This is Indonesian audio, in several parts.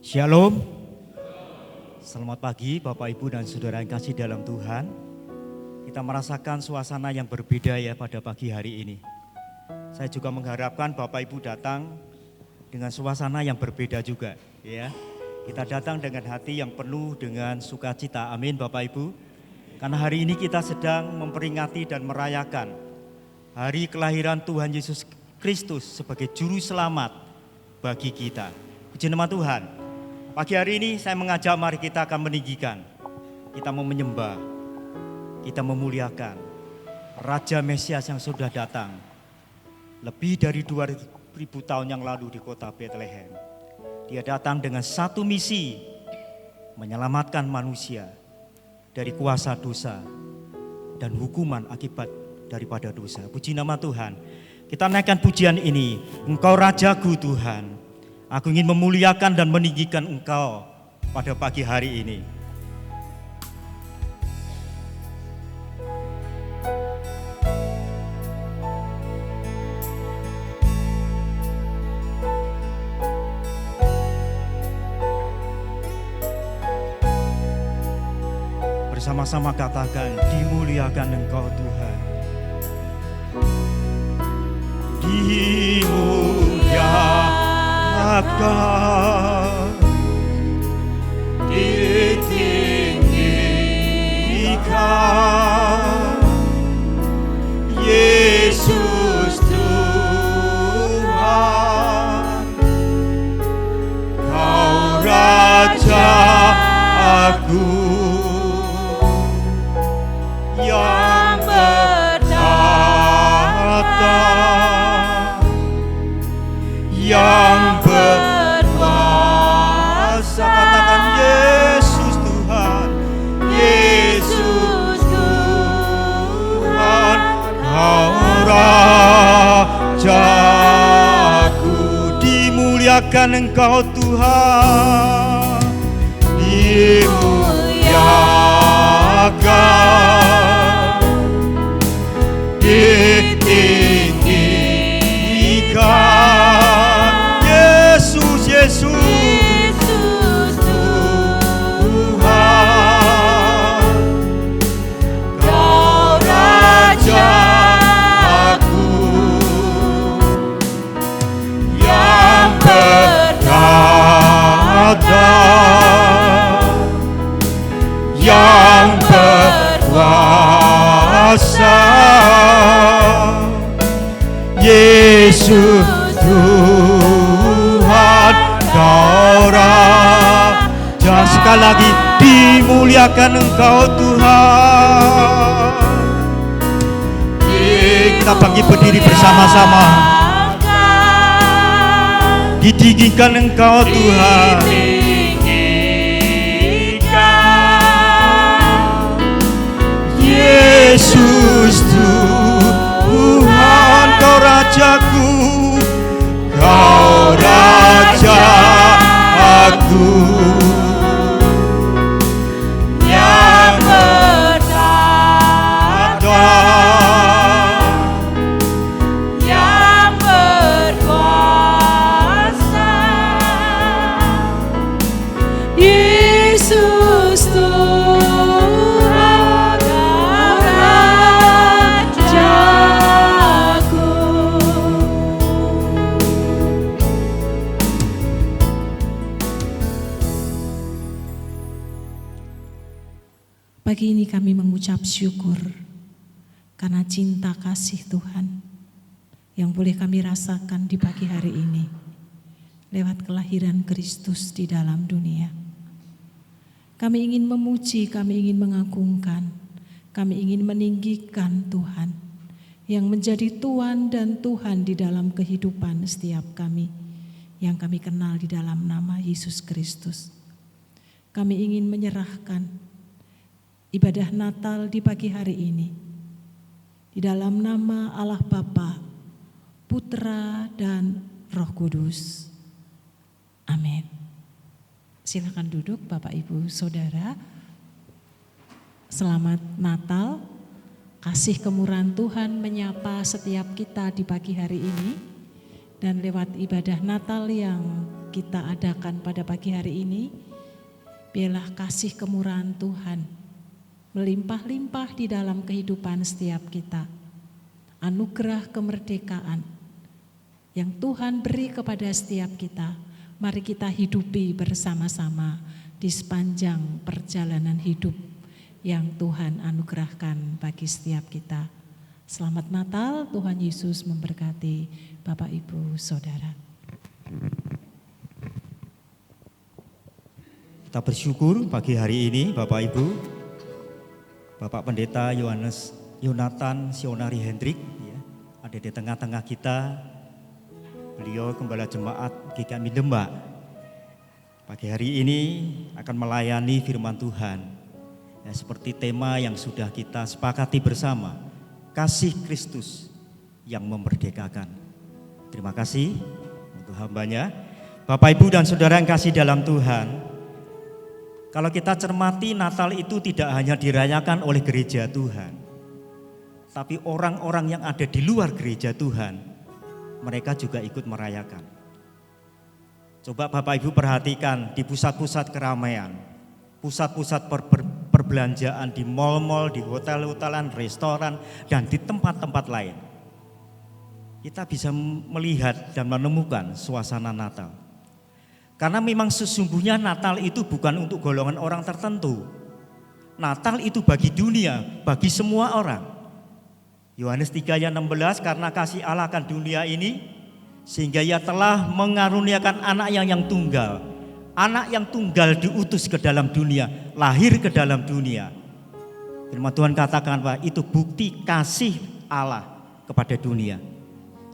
Shalom. Selamat pagi Bapak Ibu dan Saudara yang kasih dalam Tuhan. Kita merasakan suasana yang berbeda ya pada pagi hari ini. Saya juga mengharapkan Bapak Ibu datang dengan suasana yang berbeda juga ya. Kita datang dengan hati yang penuh dengan sukacita. Amin Bapak Ibu. Karena hari ini kita sedang memperingati dan merayakan hari kelahiran Tuhan Yesus Kristus sebagai juru selamat bagi kita. Puji nama Tuhan. Pagi hari ini saya mengajak mari kita akan meninggikan, kita mau menyembah, kita memuliakan Raja Mesias yang sudah datang lebih dari 2000 tahun yang lalu di kota Bethlehem. Dia datang dengan satu misi, menyelamatkan manusia dari kuasa dosa dan hukuman akibat daripada dosa. Puji nama Tuhan. Kita naikkan pujian ini, Engkau Rajaku Tuhan. Aku ingin memuliakan dan meninggikan Engkau pada pagi hari ini. Bersama-sama katakan, dimuliakan Engkau Tuhan. Dimuliakan, ditinggikan, Yesus Tuhan, Kau Raja Agung yang bertahta, yang berkuasa. Katakan Yesus Tuhan, Yesus Tuhan, Kau Rajaku. Dimuliakan Engkau Tuhan, dimuliakan, ditinggikan, Yesus Tuhan, Kau Raja Agung yang bertahta, yang berkuasa, Yesus Tuhan, Kau Raja. Sekali lagi, dimuliakan Engkau Tuhan. Kita bangkit berdiri bersama-sama. Ditinggikan Engkau Tuhan, Yesus Tuhan, Kau Rajaku, Kau Raja Agung yang bertahta, yang berkuasa, Yesus Tuhan, Kau Rajaku. Pagi ini kami mengucap syukur karena cinta kasih Tuhan yang boleh kami rasakan di pagi hari ini lewat kelahiran Kristus di dalam dunia. Kami ingin memuji, kami ingin mengagungkan, kami ingin meninggikan Tuhan yang menjadi Tuhan dan Tuhan di dalam kehidupan setiap kami yang kami kenal di dalam nama Yesus Kristus. Kami ingin menyerahkan ibadah Natal di pagi hari ini di dalam nama Allah Bapa, Putra dan Roh Kudus. Amin. Silakan duduk Bapak Ibu Saudara. Selamat Natal. Kasih kemurahan Tuhan menyapa setiap kita di pagi hari ini dan lewat ibadah Natal yang kita adakan pada pagi hari ini, biarlah kasih kemurahan Tuhan melimpah-limpah di dalam kehidupan setiap kita. Anugerah kemerdekaan yang Tuhan beri kepada setiap kita, mari kita hidupi bersama-sama di sepanjang perjalanan hidup yang Tuhan anugerahkan bagi setiap kita. Selamat Natal, Tuhan Yesus memberkati Bapak, Ibu, Saudara. Kita bersyukur pagi hari ini Bapak Ibu, Bapak Pendeta Yonatan Sionari Hendrik ya, ada di tengah-tengah kita. Beliau Gembala Jemaat GKMI Demak. Pagi hari ini akan melayani firman Tuhan ya, seperti tema yang sudah kita sepakati bersama, kasih Kristus yang memerdekakan. Terima kasih untuk hambanya. Bapak, Ibu, dan Saudara yang kasih dalam Tuhan, kalau kita cermati, Natal itu tidak hanya dirayakan oleh gereja Tuhan, tapi orang-orang yang ada di luar gereja Tuhan, mereka juga ikut merayakan. Coba Bapak Ibu perhatikan di pusat-pusat keramaian, pusat-pusat perbelanjaan, di mal-mal, di hotel-hotelan, restoran, dan di tempat-tempat lain. Kita bisa melihat dan menemukan suasana Natal. Karena memang sesungguhnya Natal itu bukan untuk golongan orang tertentu. Natal itu bagi dunia, bagi semua orang. Yohanes 3 ayat 16, karena kasih Allah akan dunia ini, sehingga ia telah mengaruniakan anak yang tunggal. Anak yang tunggal diutus ke dalam dunia, lahir ke dalam dunia. Firman Tuhan katakan bahwa itu bukti kasih Allah kepada dunia.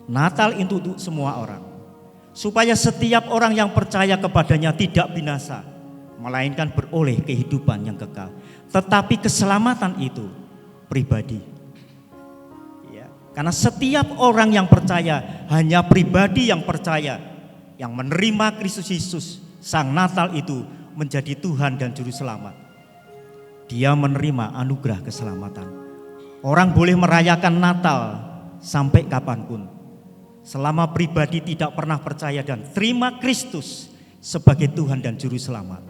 Natal itu untuk semua orang, supaya setiap orang yang percaya kepadanya tidak binasa, melainkan beroleh kehidupan yang kekal. Tetapi keselamatan itu pribadi. Karena setiap orang yang percaya, hanya pribadi yang percaya, yang menerima Kristus Yesus, Sang Natal itu menjadi Tuhan dan Juru Selamat. Dia menerima anugerah keselamatan. Orang boleh merayakan Natal sampai kapanpun, selama pribadi tidak pernah percaya dan terima Kristus sebagai Tuhan dan Juru Selamat.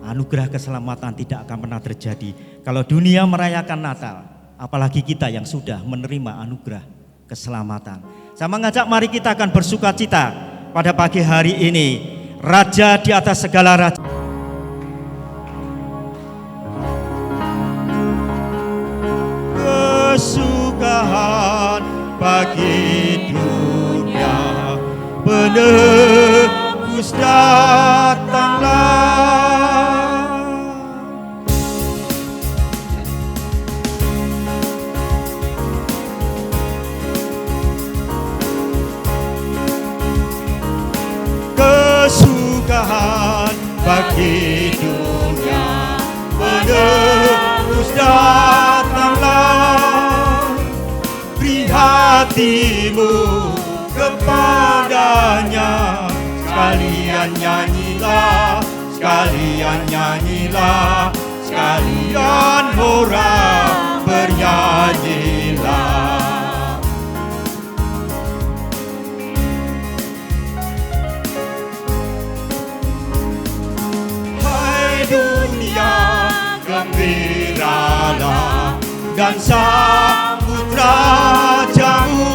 Anugerah keselamatan tidak akan pernah terjadi kalau dunia merayakan Natal. Apalagi kita yang sudah menerima anugerah keselamatan. Saya mengajak mari kita akan bersuka cita pada pagi hari ini. Raja di atas segala raja. Kesukaan bagi dunia, penebus datanglah. Kesukaan bagi dunia, penebus datanglah. Beri hatimu kepadanya, sekalian nyanyilah, sekalian nyanyilah, sekalian hora bernyanyilah. Dunia gembiralah dan sambut rajamu,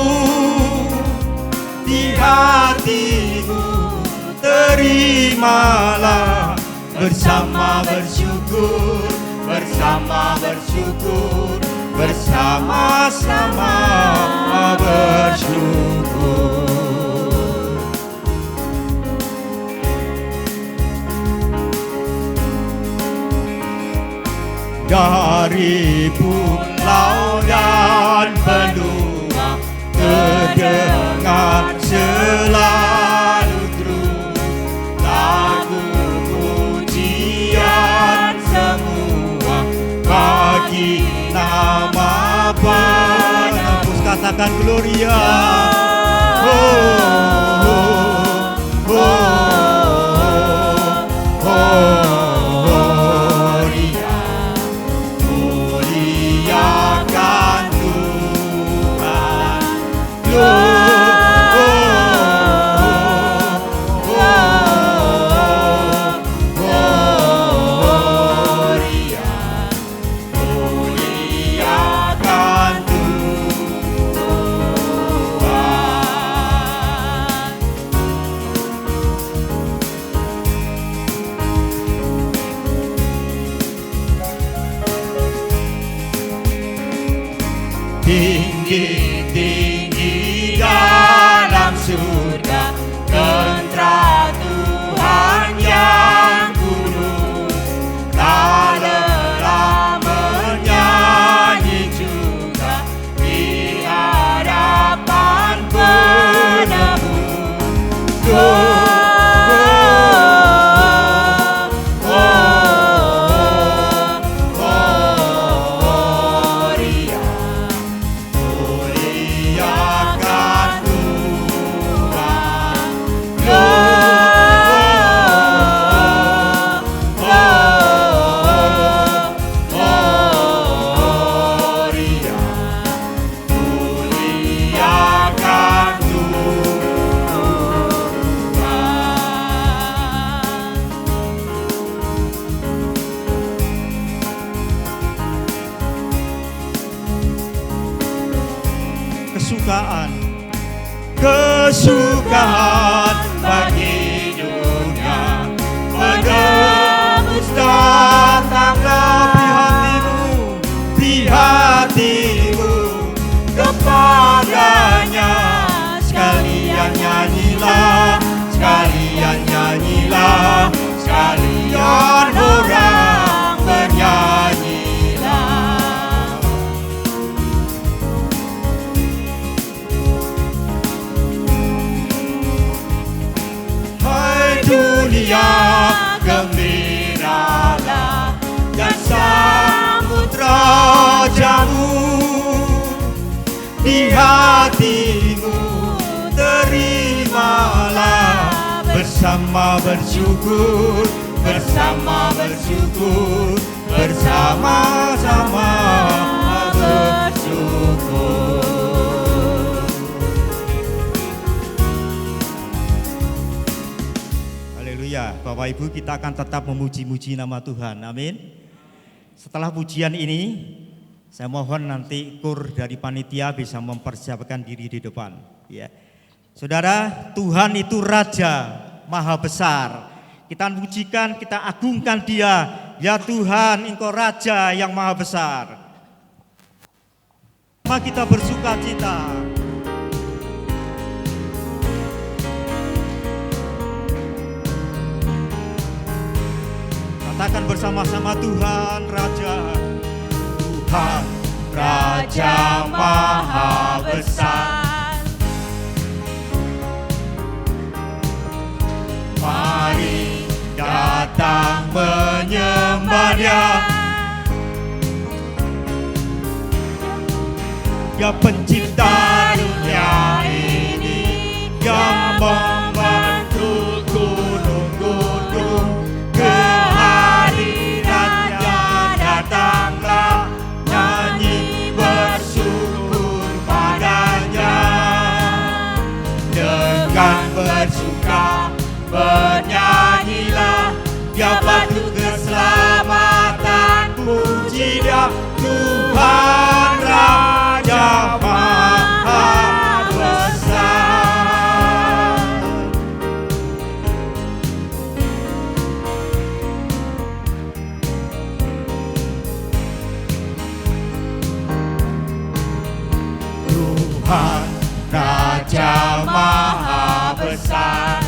di hatimu terimalah, bersama bersyukur, bersama bersyukur, bersama-sama bersyukur. Dari pulau dan benua terdengar selalu terus lagu pujian semua bagi nama penebus. Katakan Gloria. Oh, oh, oh, oh, oh. Oh, tinggi-tinggi dalam surga, tentara Tuhan yang kudus, tak lelah menyanyi juga di hadapan penebus. Kesukaan bagi dunia, menebus datanglah di hatimu kepadanya. Sekalian nyanyilah, sekalian orang bernyanyilah. Dunia gembiralah dan sambut rajamu, di hatimu terimalah bersama bersyukur, bersama-sama bersyukur. Bapak Ibu, kita akan tetap memuji-muji nama Tuhan, amin. Setelah pujian ini, saya mohon nanti kur dari panitia bisa mempersiapkan diri di depan, ya. Saudara, Tuhan itu Raja Maha Besar. Kita pujikan, kita agungkan Dia. Ya Tuhan, Engkau Raja yang Maha Besar. Mari kita bersuka cita. Katakan bersama-sama, Tuhan Raja, Tuhan Raja Maha Besar. Mari datang menyembah Dia, Dia pencipta dunia ini, yang membantu gunung-gunung. Kehadirannya datanglah, nyanyi bersyukur padanya. Dengan bersuka bernyanyilah, Dia patut keselamatan. Puji Dia, Tuhan Raja Maha Besar. Tuhan Raja Maha Besar.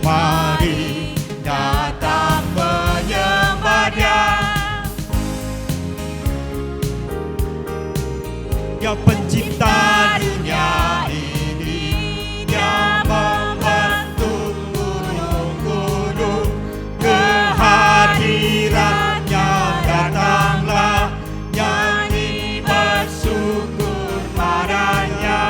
Mari datang menyembah Dia, Dia pencipta dunia ini, Dia membantu gunung-gunung. Kehadirannya datanglah, nyanyi bersyukur padanya.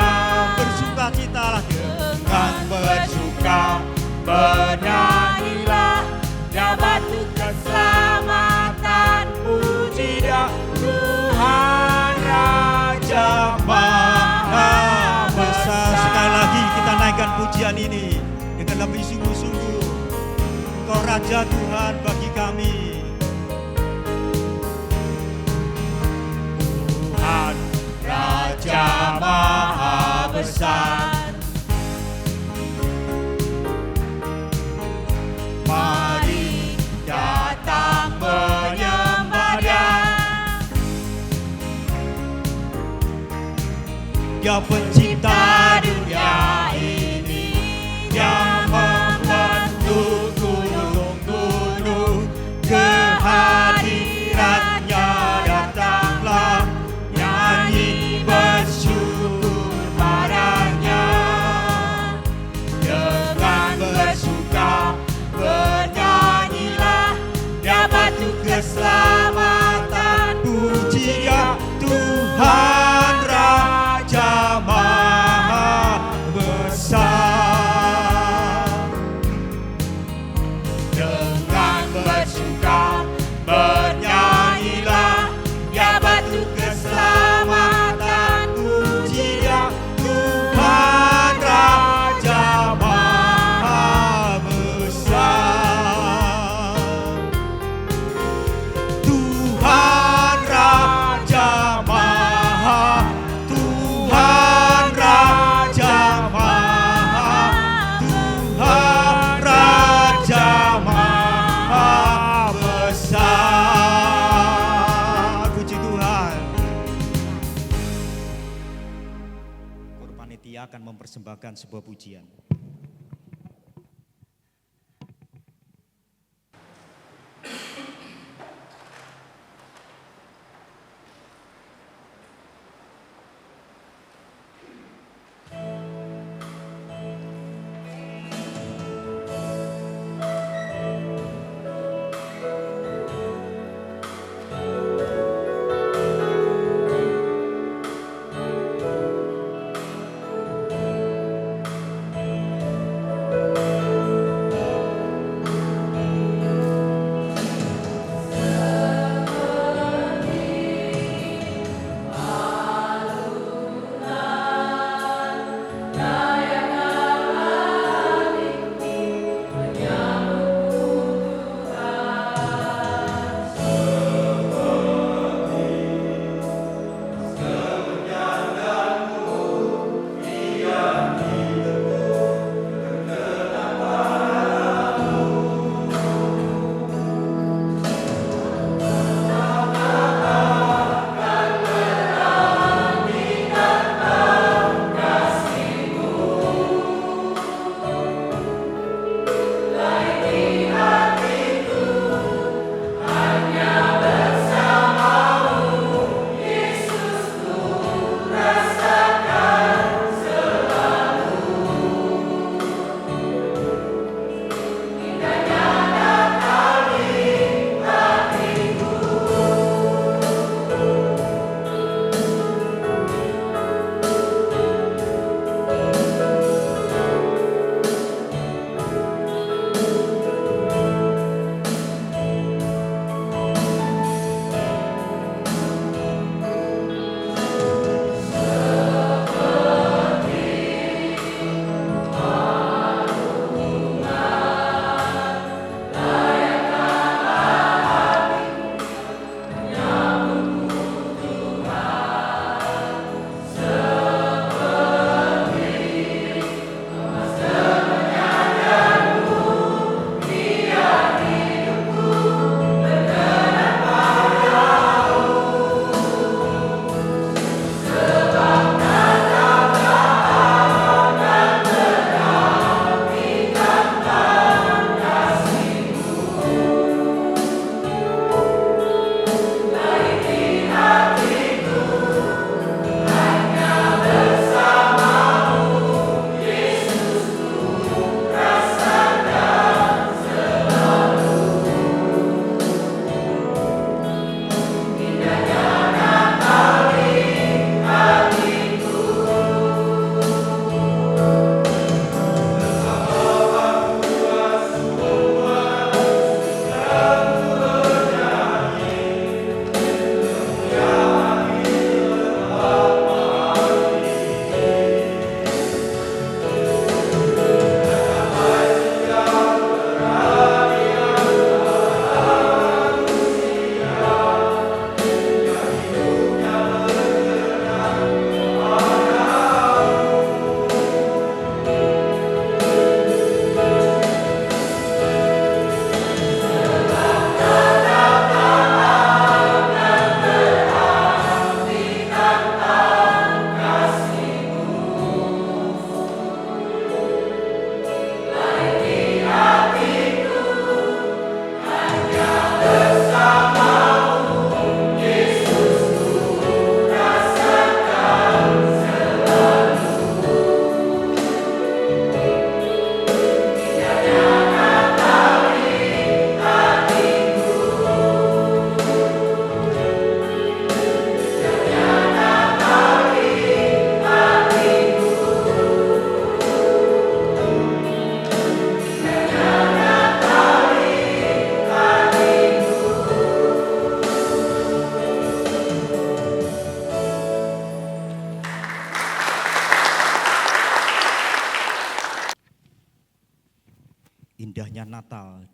Bersukacitalah dengan bersuka bernyanyilah, Dia batu keselamatan. Puji Dia, Tuhan Raja Maha Besar. Sekali lagi kita naikkan pujian ini dengan lebih sungguh-sungguh. Engkau Raja Tuhan bagi kami. Tuhan Raja Maha Besar. Mari datang menyembah Dia, Dia pencipta dunia ini, Dia membentuk gunung-gunung. Kehadirannya datanglah, nyanyi bersyukur padanya. Dengan bersuka bernyanyilah, Dia batu keselamatan. Puji Dia Tuhan Raja Maha Besar. Dengan bersuka bernyanyilah, Dia batu keselamatan. Puji Dia Tuhan Raja Maha Besar. Tuhan Raja Maha, Tuhan Raja Maha, Tuhan Raja Maha Besar. Puji Tuhan. Panitia akan mempersembahkan sebuah pujian.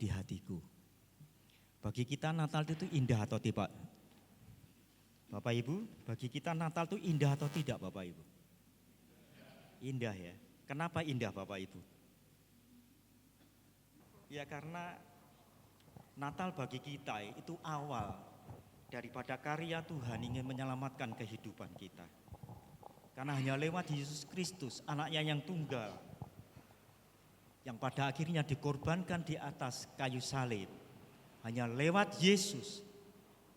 di hatiku. Bagi kita Natal itu indah atau tidak? Bapak Ibu, bagi kita Natal itu indah atau tidak Bapak Ibu? Indah ya. Kenapa indah Bapak Ibu? Ya karena Natal bagi kita itu awal daripada karya Tuhan ingin menyelamatkan kehidupan kita. Karena hanya lewat Yesus Kristus, anaknya yang tunggal, yang pada akhirnya dikorbankan di atas kayu salib. Hanya lewat Yesus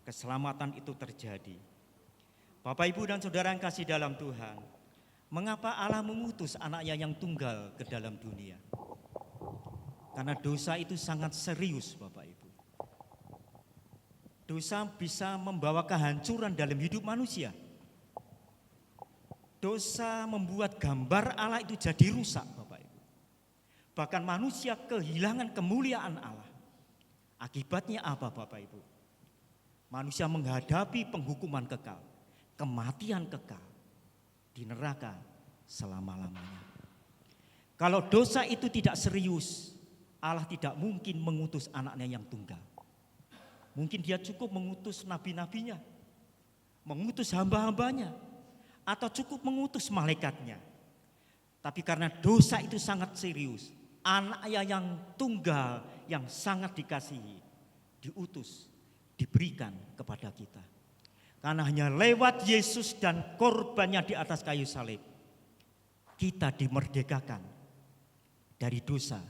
keselamatan itu terjadi. Bapak, Ibu, dan saudara yang kasih dalam Tuhan, mengapa Allah mengutus anaknya yang tunggal ke dalam dunia? Karena dosa itu sangat serius, Bapak Ibu. Dosa bisa membawa kehancuran dalam hidup manusia. Dosa membuat gambar Allah itu jadi rusak, Bapak Ibu. Bahkan manusia kehilangan kemuliaan Allah. Akibatnya apa, Bapak Ibu? Manusia menghadapi penghukuman kekal, kematian kekal di neraka selama-lamanya. Kalau dosa itu tidak serius, Allah tidak mungkin mengutus anaknya yang tunggal. Mungkin dia cukup mengutus nabi-nabinya, mengutus hamba-hambanya, atau cukup mengutus malaikatnya. Tapi karena dosa itu sangat serius, anaknya yang tunggal yang sangat dikasihi diutus, diberikan kepada kita. Karena hanya lewat Yesus dan korbannya di atas kayu salib, kita dimerdekakan dari dosa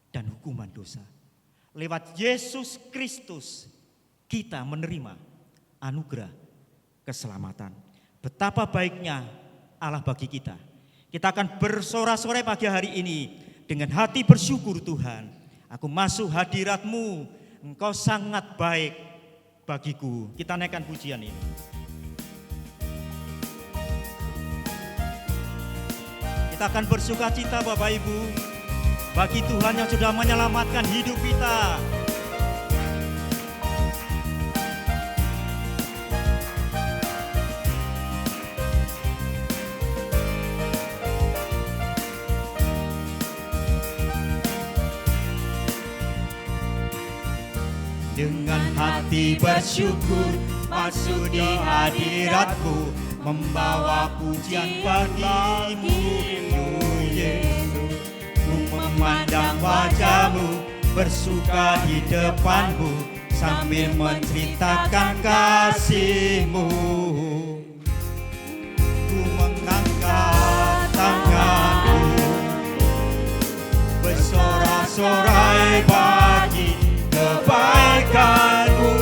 dan hukuman dosa. Lewat Yesus Kristus kita menerima anugerah keselamatan. Betapa baiknya Allah bagi kita. Kita akan bersorak-sorai pagi hari ini dengan hati bersyukur. Tuhan, aku masuk hadirat-Mu, Engkau sangat baik bagiku. Kita naikkan pujian ini. Kita akan bersuka cita Bapak Ibu bagi Tuhan yang sudah menyelamatkan hidup kita. Dengan hati bersyukur masuk di hadirat-Mu, membawa pujian bagimu, Yesus. Ku memandang wajah-Mu, bersuka di depan-Mu, sambil menceritakan kasih-Mu. Ku mengangkat tanganku, bersorak-sorai bagi kebaikan-Mu.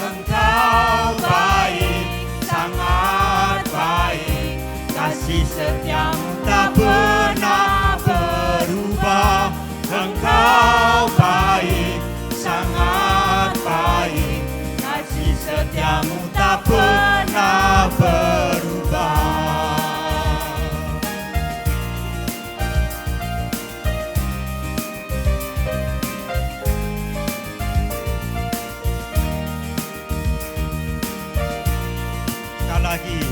Engkau baik, sangat baik, kasih setia-Mu tak pernah berubah. Engkau baik, sangat baik, kasih setia-Mu tak pernah berubah. Lagi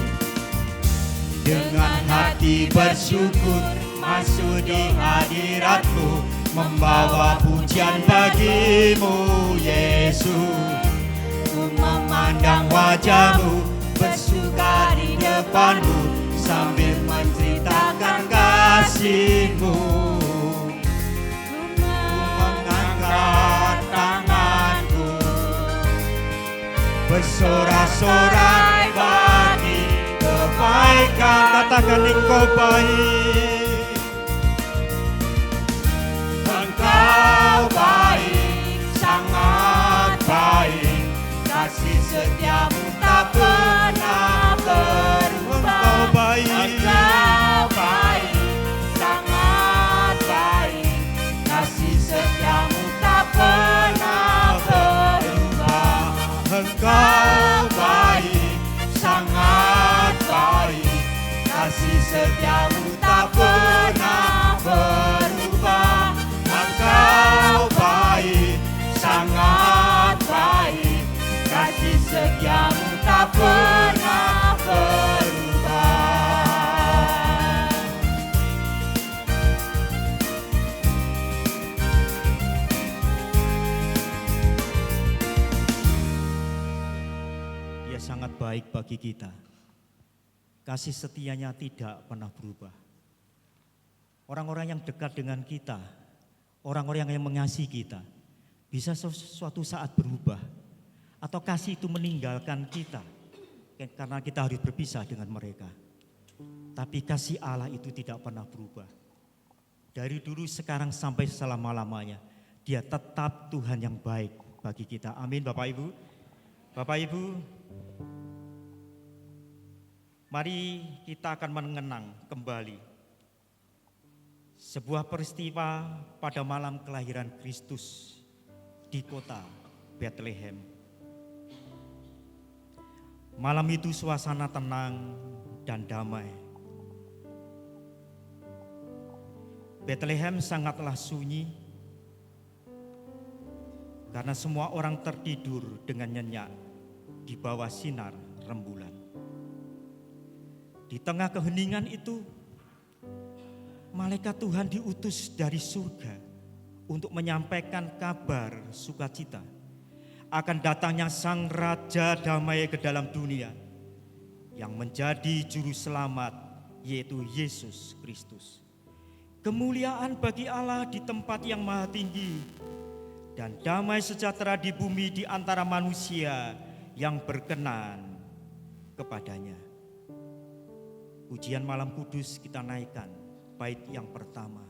dengan hati bersyukur masuk di hadirat-Mu, membawa pujian bagimu, Yesus. Ku memandang wajah-Mu, bersuka di depan-Mu, sambil menceritakan kasih-Mu. Ku mengangkat tanganku, bersorak-sorai bagi kebaikan. Katakan Engkau baik, Engkau baik, sangat baik, kasih setia-Mu tak pernah berubah. Engkau baik, Engkau baik, sangat baik, kasih setia-Mu tak pernah berubah. Engkau baik, sangat baik, kasih setia-Mu tak pernah berubah. Engkau baik, sangat baik, kasih setia-Mu tak pernah berubah. sangat baik bagi kita. Kasih setianya tidak pernah berubah. Orang-orang yang dekat dengan kita, orang-orang yang mengasihi kita, bisa suatu saat berubah. Atau kasih itu meninggalkan kita, karena kita harus berpisah dengan mereka. Tapi kasih Allah itu tidak pernah berubah. Dari dulu, sekarang, sampai selama-lamanya, Dia tetap Tuhan yang baik bagi kita. Amin, Bapak Ibu. Bapak Ibu, mari kita akan mengenang kembali sebuah peristiwa pada malam kelahiran Kristus di kota Bethlehem. Malam itu suasana tenang dan damai. Bethlehem sangatlah sunyi karena semua orang tertidur dengan nyenyak di bawah sinar rembulan. Di tengah keheningan itu, malaikat Tuhan diutus dari surga untuk menyampaikan kabar sukacita akan datangnya Sang Raja Damai ke dalam dunia yang menjadi juru selamat, yaitu Yesus Kristus. Kemuliaan bagi Allah di tempat yang maha tinggi, dan damai sejahtera di bumi di antara manusia yang berkenan kepadanya. Pujian malam kudus kita naikkan bait yang pertama.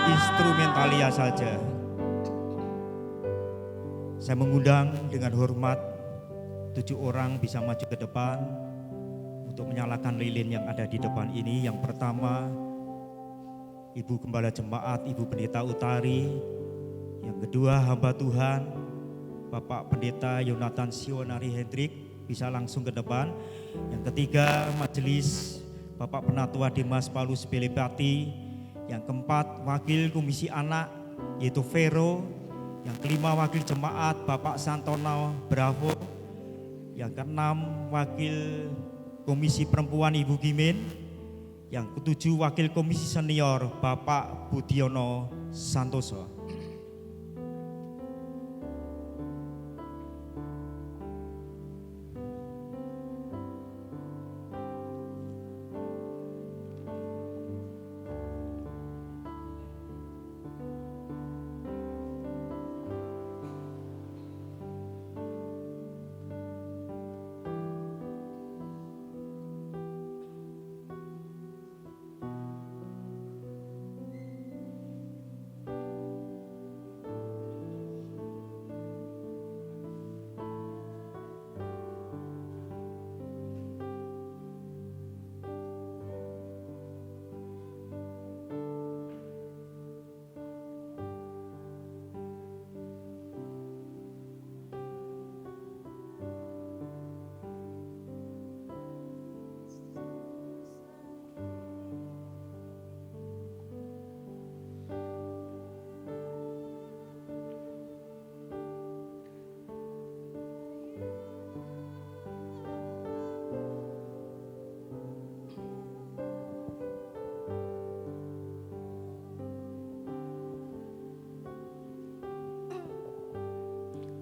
Instrumentalia saja. Saya mengundang dengan hormat 7 orang bisa maju ke depan untuk menyalakan lilin yang ada di depan ini. Yang pertama, Ibu Gembala Jemaat, Ibu Pendeta Utari. Yang kedua, hamba Tuhan, Bapak Pendeta Yonatan Sionari Hendrik, bisa langsung ke depan. Yang ketiga, majelis Bapak Penatua Dimas Paulus Belepati. Yang keempat, wakil komisi anak yaitu Vero. Yang kelima, wakil jemaat Bapak Santono Bravo. Yang keenam, wakil komisi perempuan Ibu Gimin. Yang ketujuh, wakil komisi senior Bapak Budiono Santoso.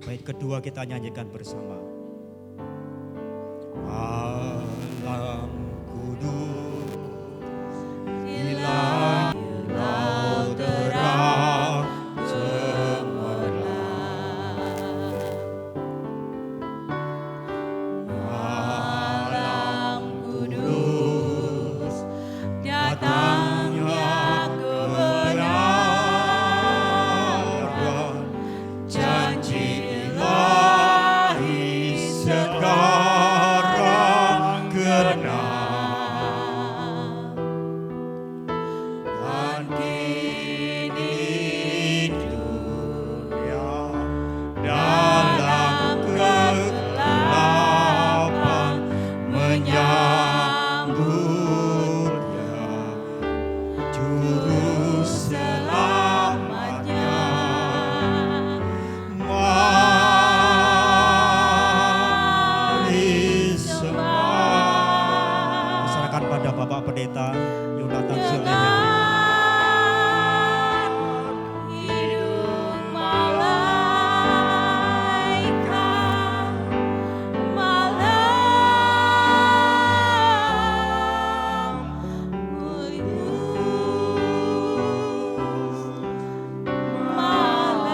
Bait kedua kita nyanyikan bersama. Alam kudus di langit laut terang cemerlang. Alam kudus datangnya kebenaran, janji ilahi sekarang genap, dan kini dunia dalam kegelapan menyambutnya, juru selamatnya. Mari sembah. Serahkan pada Bapak Pendeta Yonatan Silih. Hidung malaikat, malam kudus, malam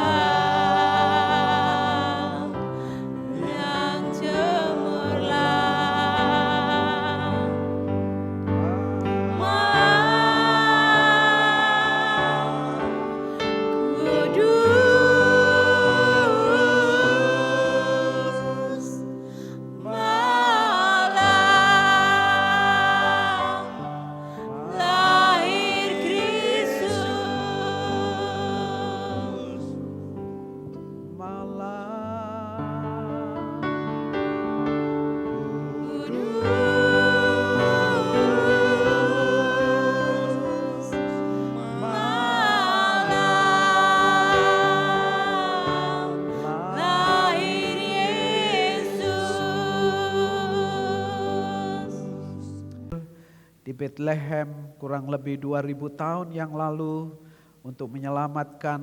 yang cemerlang, malam kudus, malam lahir Kristus. Kudus, malam lahir Yesus. Di Bethlehem kurang lebih 2000 tahun yang lalu untuk menyelamatkan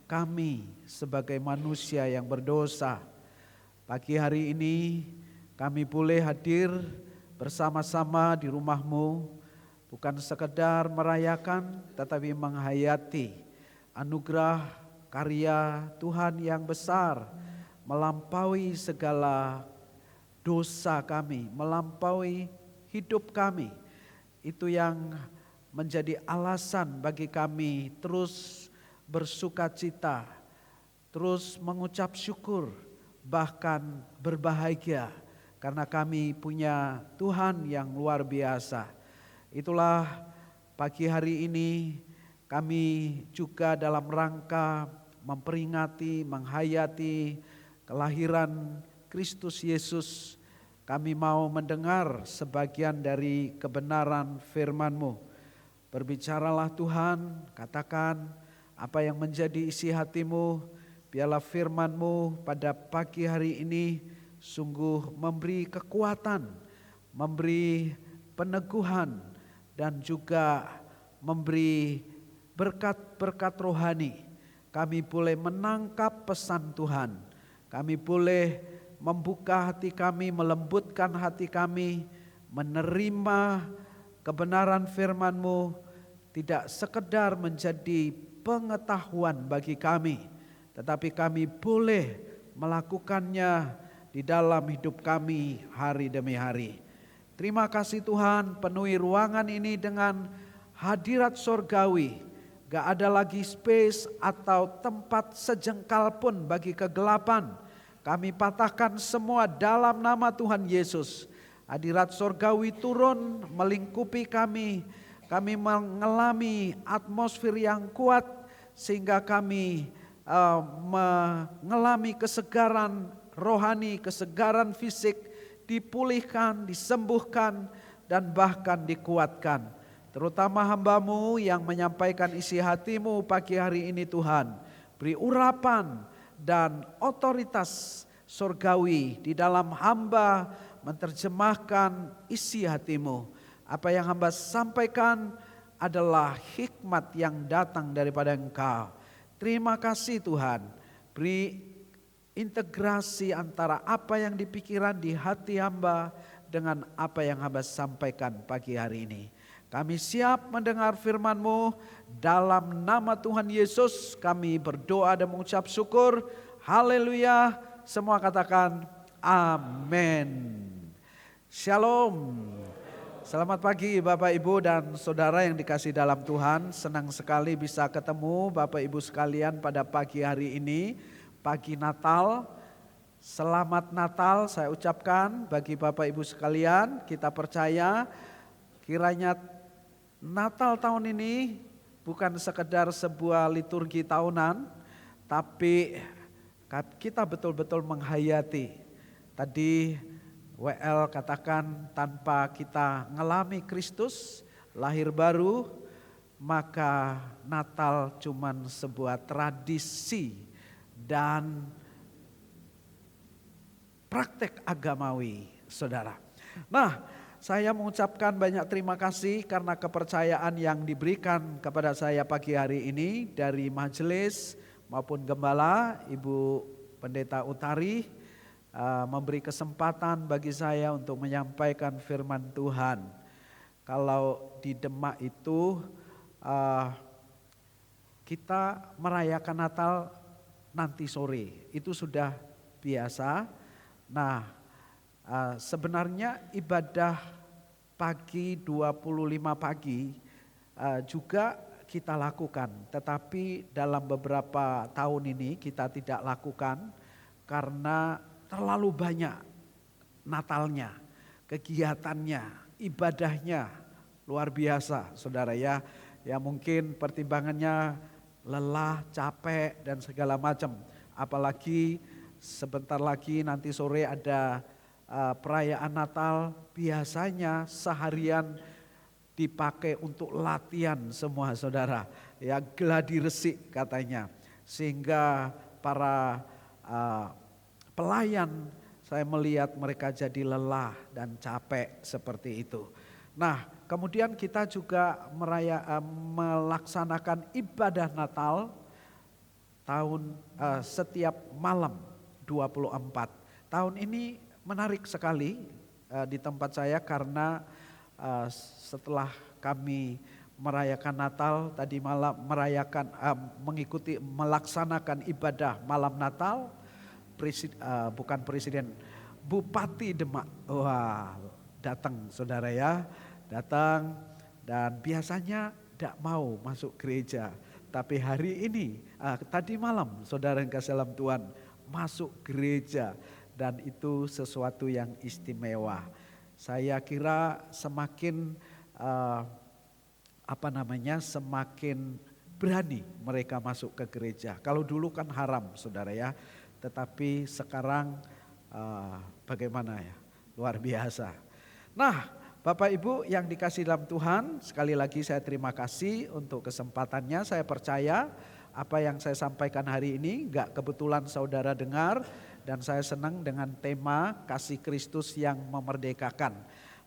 kami sebagai manusia yang berdosa. Pagi hari ini kami boleh hadir bersama-sama di rumah-Mu, bukan sekedar merayakan tetapi menghayati anugerah karya Tuhan yang besar, melampaui segala dosa kami, melampaui hidup kami. Itu yang menjadi alasan bagi kami terus bersukacita, terus mengucap syukur, bahkan berbahagia karena kami punya Tuhan yang luar biasa. Itulah pagi hari ini kami juga dalam rangka memperingati, menghayati kelahiran Kristus Yesus. Kami mau mendengar sebagian dari kebenaran firman-Mu. Berbicaralah Tuhan, katakan apa yang menjadi isi hati-Mu. Biarlah firman-Mu pada pagi hari ini sungguh memberi kekuatan, memberi peneguhan, dan juga memberi berkat-berkat rohani. Kami boleh menangkap pesan Tuhan. Kami boleh membuka hati kami, melembutkan hati kami, menerima kebenaran firman-Mu, tidak sekedar menjadi pengetahuan bagi kami, tetapi kami boleh melakukannya di dalam hidup kami hari demi hari. Terima kasih Tuhan, penuhi ruangan ini dengan hadirat sorgawi. Gak ada lagi space atau tempat sejengkal pun bagi kegelapan. Kami patahkan semua dalam nama Tuhan Yesus. Hadirat sorgawi turun melingkupi kami. Kami mengalami atmosfer yang kuat sehingga kami mengalami kesegaran rohani, kesegaran fisik, dipulihkan, disembuhkan, dan bahkan dikuatkan. Terutama hamba-Mu yang menyampaikan isi hati-Mu pagi hari ini Tuhan. Beri urapan dan otoritas surgawi di dalam hamba menerjemahkan isi hati-Mu. Apa yang hamba sampaikan adalah hikmat yang datang daripada Engkau. Terima kasih Tuhan. Beri integrasi antara apa yang dipikiran di hati hamba dengan apa yang hamba sampaikan pagi hari ini. Kami siap mendengar firman-Mu. Dalam nama Tuhan Yesus kami berdoa dan mengucap syukur. Haleluya. Semua katakan amin. Shalom. Selamat pagi Bapak Ibu dan Saudara yang dikasihi dalam Tuhan. Senang sekali bisa ketemu Bapak Ibu sekalian pada pagi hari ini. Pagi Natal. Selamat Natal saya ucapkan bagi Bapak Ibu sekalian. Kita percaya kiranya Natal tahun ini bukan sekedar sebuah liturgi tahunan, tapi kita betul-betul menghayati. Tadi WL katakan tanpa kita ngalami Kristus, lahir baru, maka Natal cuman sebuah tradisi dan praktek agamawi, saudara. Nah, saya mengucapkan banyak terima kasih karena kepercayaan yang diberikan kepada saya pagi hari ini dari majelis maupun gembala, Ibu Pendeta Utari, memberi kesempatan bagi saya untuk menyampaikan firman Tuhan. Kalau di Demak itu kita merayakan Natal nanti sore, itu sudah biasa. Nah, sebenarnya ibadah pagi 25 pagi juga kita lakukan, tetapi dalam beberapa tahun ini kita tidak lakukan karena terlalu banyak Natalnya, kegiatannya, ibadahnya luar biasa, saudara ya. Ya mungkin pertimbangannya lelah, capek dan segala macam. Apalagi sebentar lagi nanti sore ada perayaan Natal, biasanya seharian dipakai untuk latihan semua saudara. Ya gladi resik katanya. Sehingga para pelayan saya melihat mereka jadi lelah dan capek seperti itu. Nah kemudian kita juga melaksanakan ibadah Natal setiap malam 24. Tahun ini menarik sekali di tempat saya karena setelah kami merayakan Natal tadi malam melaksanakan ibadah malam Natal, Bupati Demak, wah datang saudara ya, datang dan biasanya tidak mau masuk gereja, tapi hari ini tadi malam saudara yang kasih dalam Tuhan masuk gereja. Dan itu sesuatu yang istimewa. Saya kira semakin semakin berani mereka masuk ke gereja. Kalau dulu kan haram saudara ya, tetapi sekarang bagaimana ya, luar biasa. Nah Bapak Ibu yang dikasih dalam Tuhan, sekali lagi saya terima kasih untuk kesempatannya. Saya percaya apa yang saya sampaikan hari ini gak kebetulan saudara dengar. Dan saya senang dengan tema kasih Kristus yang memerdekakan.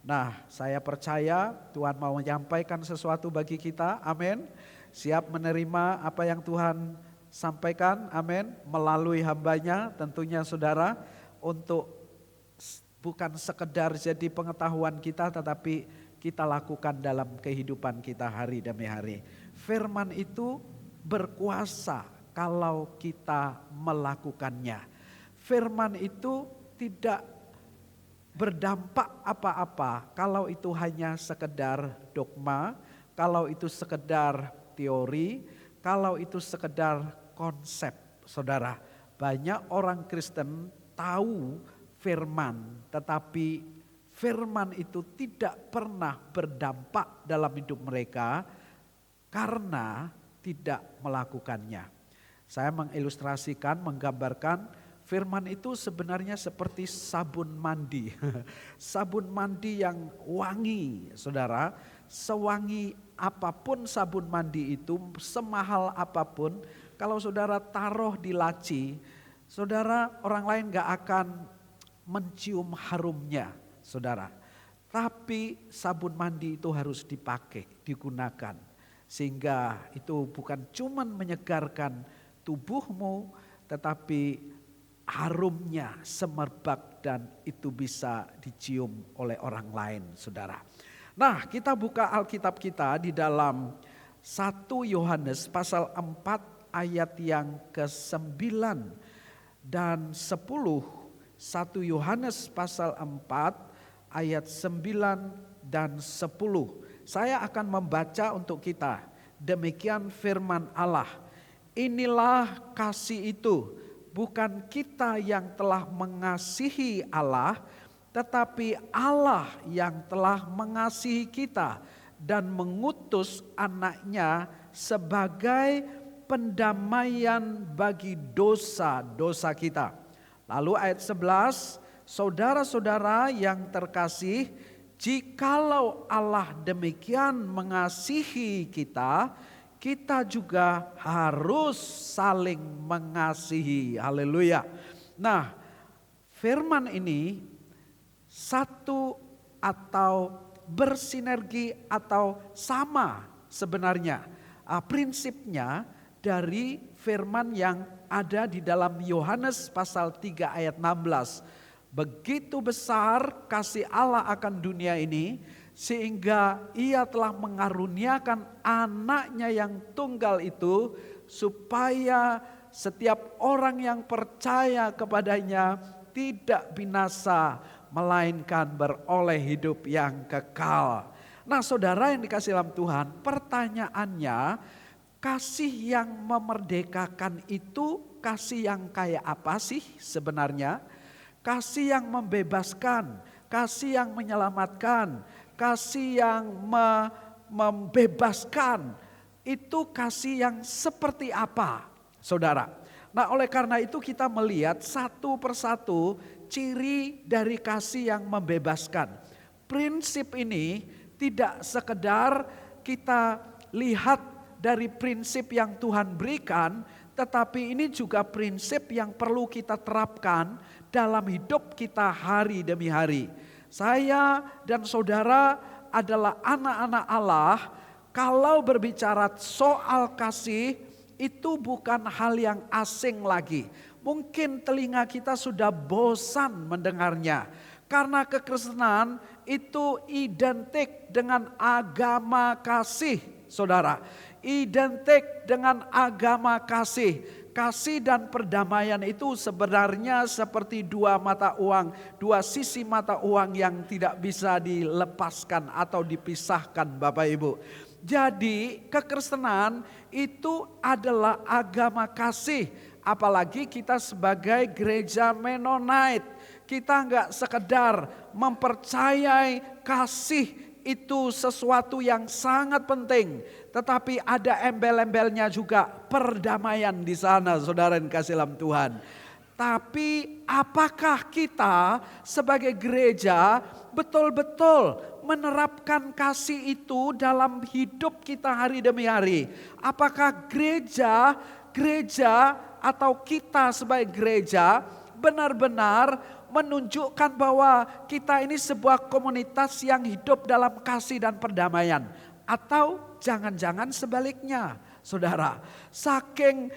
Nah saya percaya Tuhan mau menyampaikan sesuatu bagi kita, amin. Siap menerima apa yang Tuhan sampaikan, amin. Melalui hambanya tentunya saudara, untuk bukan sekedar jadi pengetahuan kita, tetapi kita lakukan dalam kehidupan kita hari demi hari. Firman itu berkuasa kalau kita melakukannya. Firman itu tidak berdampak apa-apa kalau itu hanya sekedar dogma, kalau itu sekedar teori, kalau itu sekedar konsep. Saudara, banyak orang Kristen tahu firman, tetapi firman itu tidak pernah berdampak dalam hidup mereka karena tidak melakukannya. Saya mengilustrasikan, menggambarkan firman itu sebenarnya seperti sabun mandi. Sabun mandi yang wangi, saudara. Sewangi apapun sabun mandi itu, semahal apapun, kalau saudara taruh di laci, saudara, orang lain gak akan mencium harumnya, saudara. Tapi sabun mandi itu harus dipakai, digunakan. Sehingga itu bukan cuman menyegarkan tubuhmu, tetapi harumnya semerbak dan itu bisa dicium oleh orang lain, saudara. Nah, kita buka Alkitab kita di dalam 1 Yohanes pasal 4 ayat yang ke-9 dan 10. 1 Yohanes pasal 4 ayat 9 dan 10. Saya akan membaca untuk kita. Demikian firman Allah. Inilah kasih itu, bukan kita yang telah mengasihi Allah, tetapi Allah yang telah mengasihi kita dan mengutus anaknya sebagai pendamaian bagi dosa-dosa kita. Lalu ayat 11, saudara-saudara yang terkasih, jikalau Allah demikian mengasihi kita, kita juga harus saling mengasihi. Haleluya. Nah, firman ini satu atau bersinergi atau sama sebenarnya prinsipnya dari firman yang ada di dalam Yohanes pasal 3 ayat 16. Begitu besar kasih Allah akan dunia ini sehingga ia telah mengaruniakan anaknya yang tunggal itu supaya setiap orang yang percaya kepadanya tidak binasa melainkan beroleh hidup yang kekal. Nah, saudara yang dikasihi dalam Tuhan, pertanyaannya, kasih yang memerdekakan itu kasih yang kayak apa sih sebenarnya? Kasih yang membebaskan, kasih yang menyelamatkan, kasih yang membebaskan, itu kasih yang seperti apa, saudara? Nah, oleh karena itu kita melihat satu persatu ciri dari kasih yang membebaskan. Prinsip ini tidak sekedar kita lihat dari prinsip yang Tuhan berikan, tetapi ini juga prinsip yang perlu kita terapkan dalam hidup kita hari demi hari. Saya dan saudara adalah anak-anak Allah. Kalau berbicara soal kasih, itu bukan hal yang asing lagi. Mungkin telinga kita sudah bosan mendengarnya. Karena kekristenan itu identik dengan agama kasih, saudara. Identik dengan agama kasih. Kasih dan perdamaian itu sebenarnya seperti dua mata uang, dua sisi mata uang yang tidak bisa dilepaskan atau dipisahkan, Bapak Ibu. Jadi kekristenan itu adalah agama kasih. Apalagi kita sebagai gereja Mennonite, kita enggak sekedar mempercayai kasih itu sesuatu yang sangat penting, tetapi ada embel-embelnya juga perdamaian di sana, saudara yang kasih dalam Tuhan. Tapi apakah kita sebagai gereja betul-betul menerapkan kasih itu dalam hidup kita hari demi hari? Apakah gereja atau kita sebagai gereja benar-benar menunjukkan bahwa kita ini sebuah komunitas yang hidup dalam kasih dan perdamaian? Atau jangan-jangan sebaliknya, saudara, saking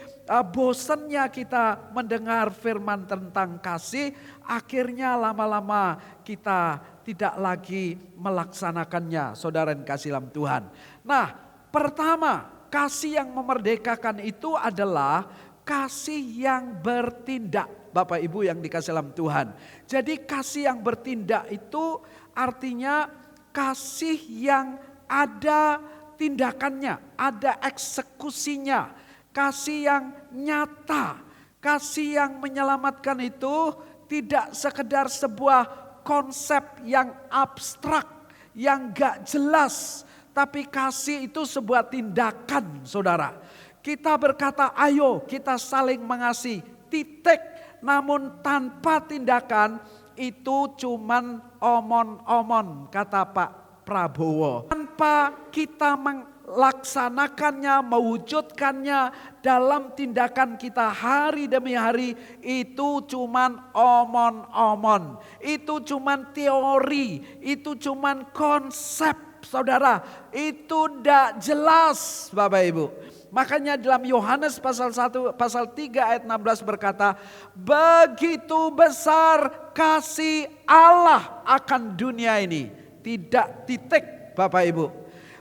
bosannya kita mendengar firman tentang kasih, akhirnya lama-lama kita tidak lagi melaksanakannya, saudara yang kasih dalam Tuhan. Nah, pertama, kasih yang memerdekakan itu adalah kasih yang bertindak, Bapak Ibu yang dikasih dalam Tuhan. Jadi kasih yang bertindak itu artinya kasih yang ada tindakannya, ada eksekusinya, kasih yang nyata, kasih yang menyelamatkan itu tidak sekedar sebuah konsep yang abstrak, yang gak jelas, tapi kasih itu sebuah tindakan, saudara. Kita berkata, ayo kita saling mengasihi, titik. Namun tanpa tindakan itu cuman omon-omon, kata Pak Prabowo. Tanpa kita melaksanakannya, mewujudkannya dalam tindakan kita hari demi hari, itu cuman omon-omon. Itu cuman teori, itu cuman konsep, saudara, itu tidak jelas Bapak Ibu. Makanya dalam Yohanes pasal 1, pasal 3 ayat 16 berkata, begitu besar kasih Allah akan dunia ini. Tidak titik Bapak Ibu.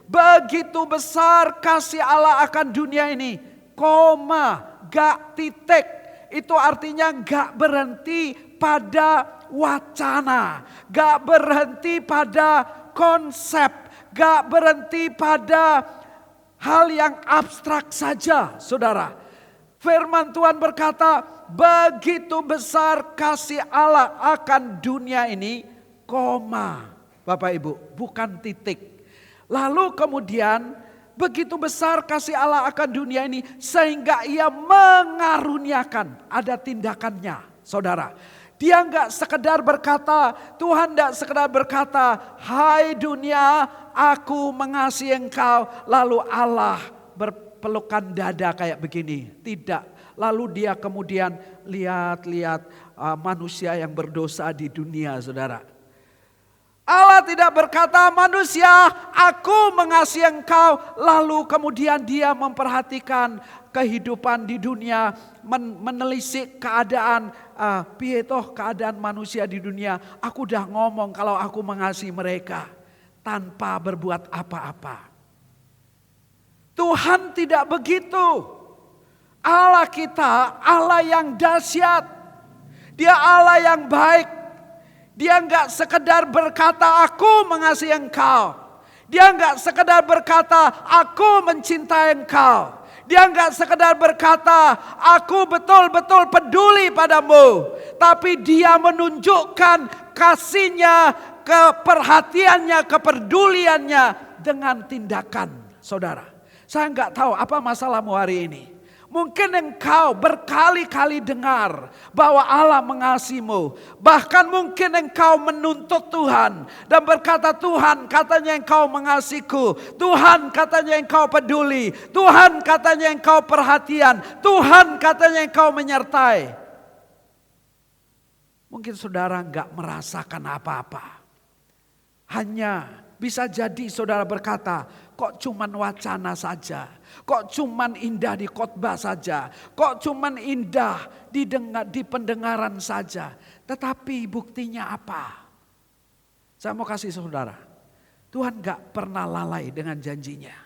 Begitu besar kasih Allah akan dunia ini, koma, gak titik. Itu artinya gak berhenti pada wacana, gak berhenti pada konsep, gak berhenti pada hal yang abstrak saja, saudara. Firman Tuhan berkata, begitu besar kasih Allah akan dunia ini, koma, Bapak Ibu, bukan titik. Lalu kemudian, begitu besar kasih Allah akan dunia ini, sehingga ia mengaruniakan, ada tindakannya, saudara. Dia enggak sekedar berkata, Tuhan enggak sekedar berkata, hai dunia, aku mengasihi engkau. Lalu Allah berpelukan dada kayak begini. Tidak. Lalu dia kemudian lihat-lihat manusia yang berdosa di dunia, saudara. Allah tidak berkata, manusia, aku mengasihi engkau. Lalu kemudian dia memperhatikan kehidupan di dunia, menelisik keadaan, keadaan manusia di dunia. Aku udah ngomong kalau aku mengasihi mereka tanpa berbuat apa-apa. Tuhan tidak begitu. Allah kita, Allah yang dahsyat. Dia Allah yang baik. Dia enggak sekedar berkata aku mengasihi engkau. Dia enggak sekedar berkata aku mencintai engkau. Dia enggak sekedar berkata aku betul-betul peduli padamu. Tapi dia menunjukkan kasihnya, keperhatiannya, kepeduliannya dengan tindakan, saudara. Saya enggak tahu apa masalahmu hari ini. Mungkin engkau berkali-kali dengar bahwa Allah mengasihimu. Bahkan mungkin engkau menuntut Tuhan dan berkata, Tuhan katanya engkau mengasihiku. Tuhan katanya engkau peduli. Tuhan katanya engkau perhatian. Tuhan katanya engkau menyertai. Mungkin saudara enggak merasakan apa-apa. Hanya bisa jadi saudara berkata, kok cuman wacana saja. Kok cuman indah di khotbah saja. Kok cuman indah di pendengaran saja. Tetapi buktinya apa? Saya mau kasih saudara. Tuhan gak pernah lalai dengan janjinya.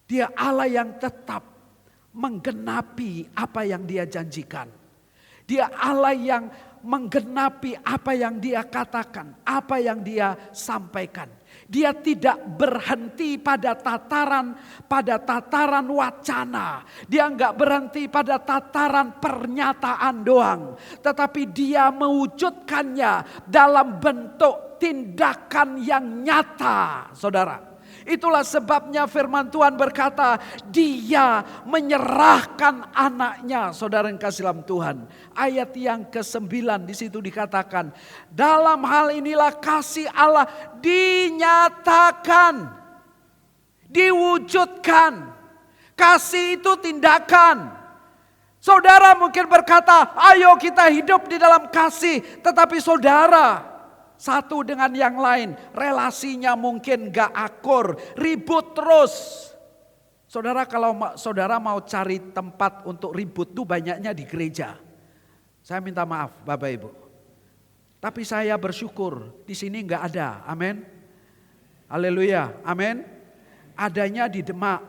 Dia Allah yang tetap menggenapi apa yang dia janjikan. Dia Allah yang menggenapi apa yang dia katakan. Apa yang dia sampaikan. Dia tidak berhenti pada tataran wacana. Dia enggak berhenti pada tataran pernyataan doang. Tetapi dia mewujudkannya dalam bentuk tindakan yang nyata, saudara. Itulah sebabnya firman Tuhan berkata, dia menyerahkan anaknya, saudara yang kasih dalam Tuhan. Ayat yang ke-9 di situ dikatakan, dalam hal inilah kasih Allah dinyatakan, diwujudkan. Kasih itu tindakan. Saudara mungkin berkata, ayo kita hidup di dalam kasih. Tetapi saudara, satu dengan yang lain, relasinya mungkin gak akur, ribut terus. Saudara, kalau saudara mau cari tempat untuk ribut tuh banyaknya di gereja. Saya minta maaf Bapak Ibu. Tapi saya bersyukur di sini gak ada, amin. Haleluya, amin. Adanya di Demak.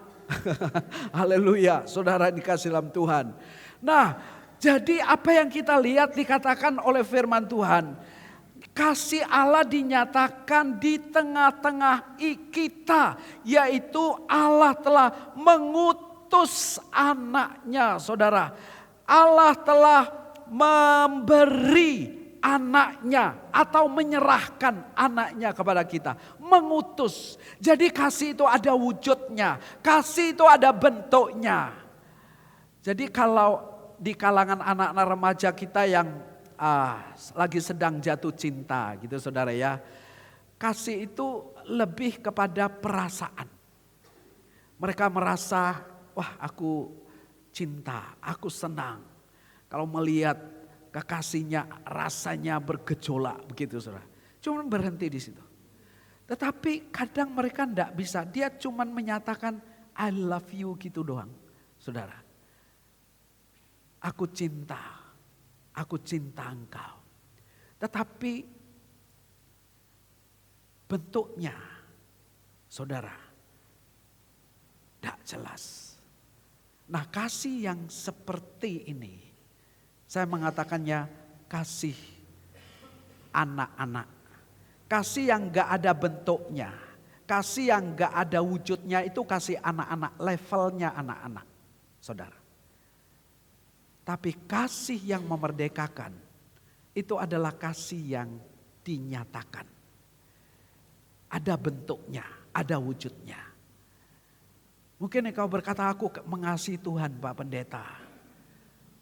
Haleluya, saudara dikasih dalam Tuhan. Nah, jadi apa yang kita lihat dikatakan oleh firman Tuhan. Kasih Allah dinyatakan di tengah-tengah kita, yaitu Allah telah mengutus anaknya, saudara. Allah telah memberi anaknya atau menyerahkan anaknya kepada kita. Mengutus. Jadi kasih itu ada wujudnya, kasih itu ada bentuknya. Jadi kalau di kalangan anak-anak remaja kita yang lagi sedang jatuh cinta gitu saudara ya. Kasih itu lebih kepada perasaan. Mereka merasa, wah aku cinta, aku senang. Kalau melihat kekasihnya rasanya bergejolak begitu saudara. Cuma berhenti di situ. Tetapi kadang mereka tidak bisa. Dia cuman menyatakan I love you gitu doang. Saudara. Aku cinta engkau. Tetapi bentuknya, saudara, tidak jelas. Nah, kasih yang seperti ini, saya mengatakannya kasih anak-anak. Kasih yang gak ada bentuknya, kasih yang gak ada wujudnya, itu kasih anak-anak, levelnya anak-anak, saudara. Tapi kasih yang memerdekakan, itu adalah kasih yang dinyatakan. Ada bentuknya, ada wujudnya. Mungkin engkau berkata, aku mengasihi Tuhan Pak Pendeta.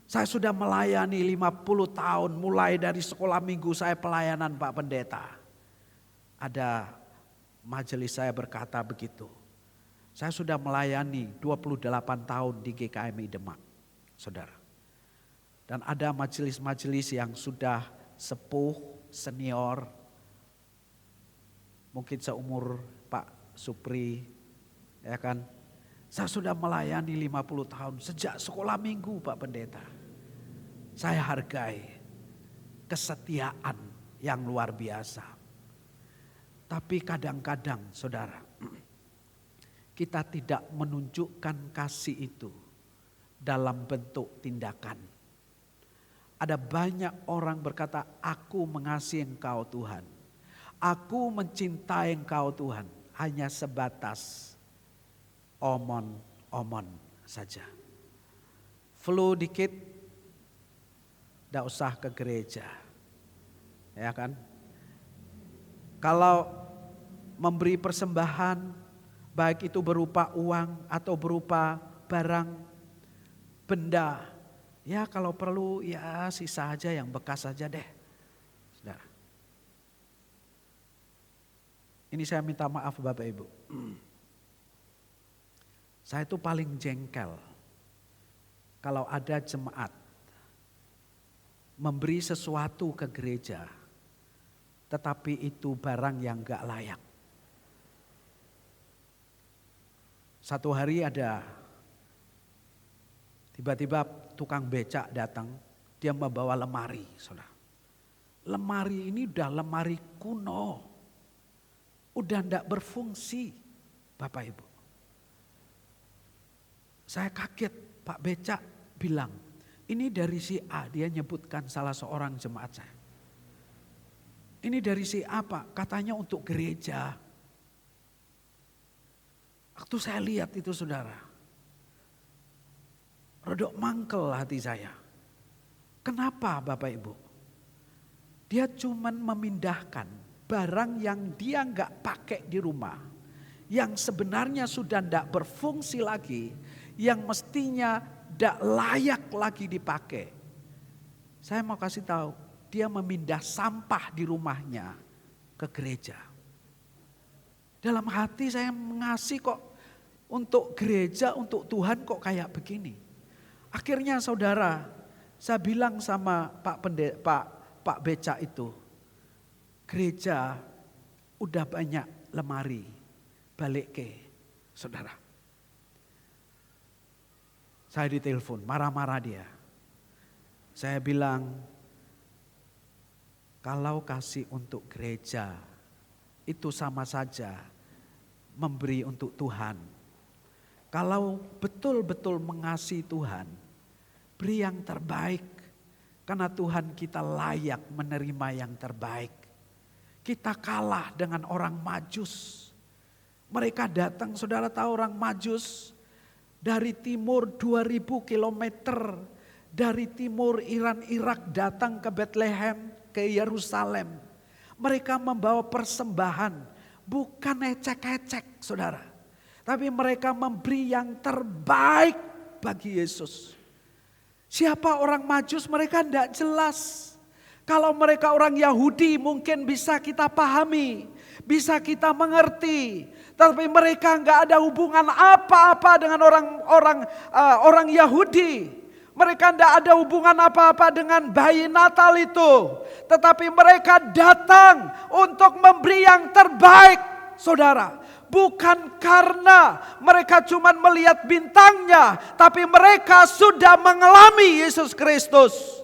Saya sudah melayani 50 tahun, mulai dari sekolah minggu saya pelayanan Pak Pendeta. Ada majelis saya berkata begitu. Saya sudah melayani 28 tahun di GKMI Demak, saudara. Dan ada majelis-majelis yang sudah sepuh, senior, mungkin seumur Pak Supri, ya kan. Saya sudah melayani 50 tahun sejak sekolah minggu Pak Pendeta. Saya hargai kesetiaan yang luar biasa. Tapi kadang-kadang saudara, kita tidak menunjukkan kasih itu dalam bentuk tindakan. Ada banyak orang berkata, aku mengasihi engkau Tuhan. Aku mencintai engkau Tuhan. Hanya sebatas omon-omon saja. Flu dikit, tidak usah ke gereja. Ya kan? Kalau memberi persembahan, baik itu berupa uang atau berupa barang, benda, ya kalau perlu ya sisa aja yang bekas saja deh. Saudara. Ini saya minta maaf Bapak Ibu. Saya itu paling jengkel kalau ada jemaat memberi sesuatu ke gereja, tetapi itu barang yang gak layak. Satu hari ada tiba-tiba tukang becak datang, dia membawa lemari, saudara. Lemari ini udah lemari kuno, udah ndak berfungsi, Bapak Ibu. Saya kaget, Pak Becak bilang, ini dari si A, dia nyebutkan salah seorang jemaat saya. Ini dari si A Pak, katanya untuk gereja. Waktu saya lihat itu saudara, rodok mangkel hati saya. Kenapa Bapak Ibu? Dia cuman memindahkan barang yang dia nggak pakai di rumah, yang sebenarnya sudah nggak berfungsi lagi, yang mestinya tidak layak lagi dipakai. Saya mau kasih tahu, dia memindah sampah di rumahnya ke gereja. Dalam hati saya mengasihi kok untuk gereja, untuk Tuhan kok kayak begini. Akhirnya saudara, saya bilang sama Pak Becak itu, gereja udah banyak lemari, balik ke saudara. Saya ditelepon, marah-marah dia. Saya bilang, kalau kasih untuk gereja, itu sama saja memberi untuk Tuhan. Kalau betul-betul mengasihi Tuhan, beri yang terbaik. Karena Tuhan kita layak menerima yang terbaik. Kita kalah dengan orang Majus. Mereka datang, saudara tahu orang Majus, dari timur 2000 kilometer, dari timur Iran Irak datang ke Bethlehem, ke Yerusalem. Mereka membawa persembahan, bukan ecek-ecek saudara. Tapi mereka memberi yang terbaik bagi Yesus. Siapa orang Majus mereka tidak jelas. Kalau mereka orang Yahudi mungkin bisa kita pahami, bisa kita mengerti. Tapi mereka nggak ada hubungan apa-apa dengan orang Yahudi. Mereka tidak ada hubungan apa-apa dengan bayi Natal itu. Tetapi mereka datang untuk memberi yang terbaik saudara. Bukan karena mereka cuma melihat bintangnya, tapi mereka sudah mengalami Yesus Kristus.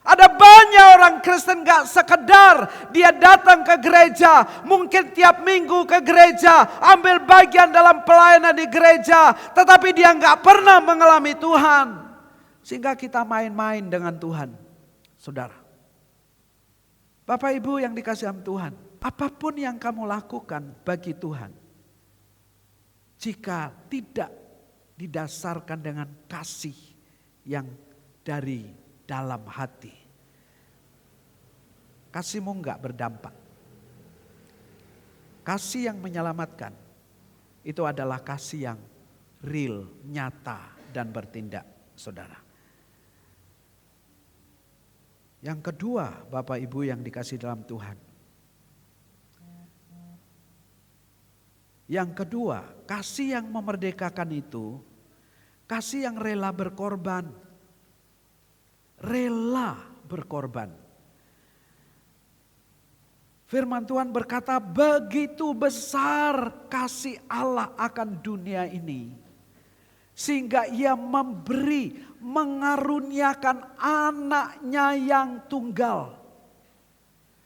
Ada banyak orang Kristen gak sekedar dia datang ke gereja, mungkin tiap minggu ke gereja, ambil bagian dalam pelayanan di gereja, tetapi dia gak pernah mengalami Tuhan. Sehingga kita main-main dengan Tuhan, saudara. Bapak Ibu yang dikasihi Tuhan, apapun yang kamu lakukan bagi Tuhan, jika tidak didasarkan dengan kasih yang dari dalam hati, kasihmu enggak berdampak. Kasih yang menyelamatkan itu adalah kasih yang real, nyata dan bertindak, saudara. Yang kedua, Bapak Ibu yang dikasihi dalam Tuhan. Yang kedua, kasih yang memerdekakan itu, kasih yang rela berkorban. Rela berkorban. Firman Tuhan berkata, begitu besar kasih Allah akan dunia ini, sehingga ia memberi, mengaruniakan anaknya yang tunggal.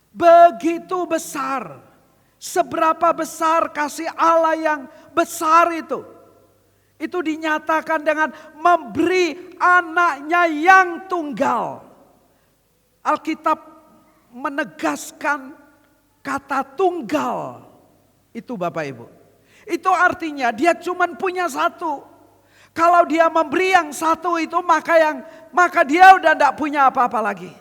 Begitu besar. Seberapa besar kasih Allah yang besar itu. Itu dinyatakan dengan memberi anaknya yang tunggal. Alkitab menegaskan kata tunggal. Itu Bapak Ibu. Itu artinya dia cuma punya satu. Kalau dia memberi yang satu itu maka dia udah tidak punya apa-apa lagi.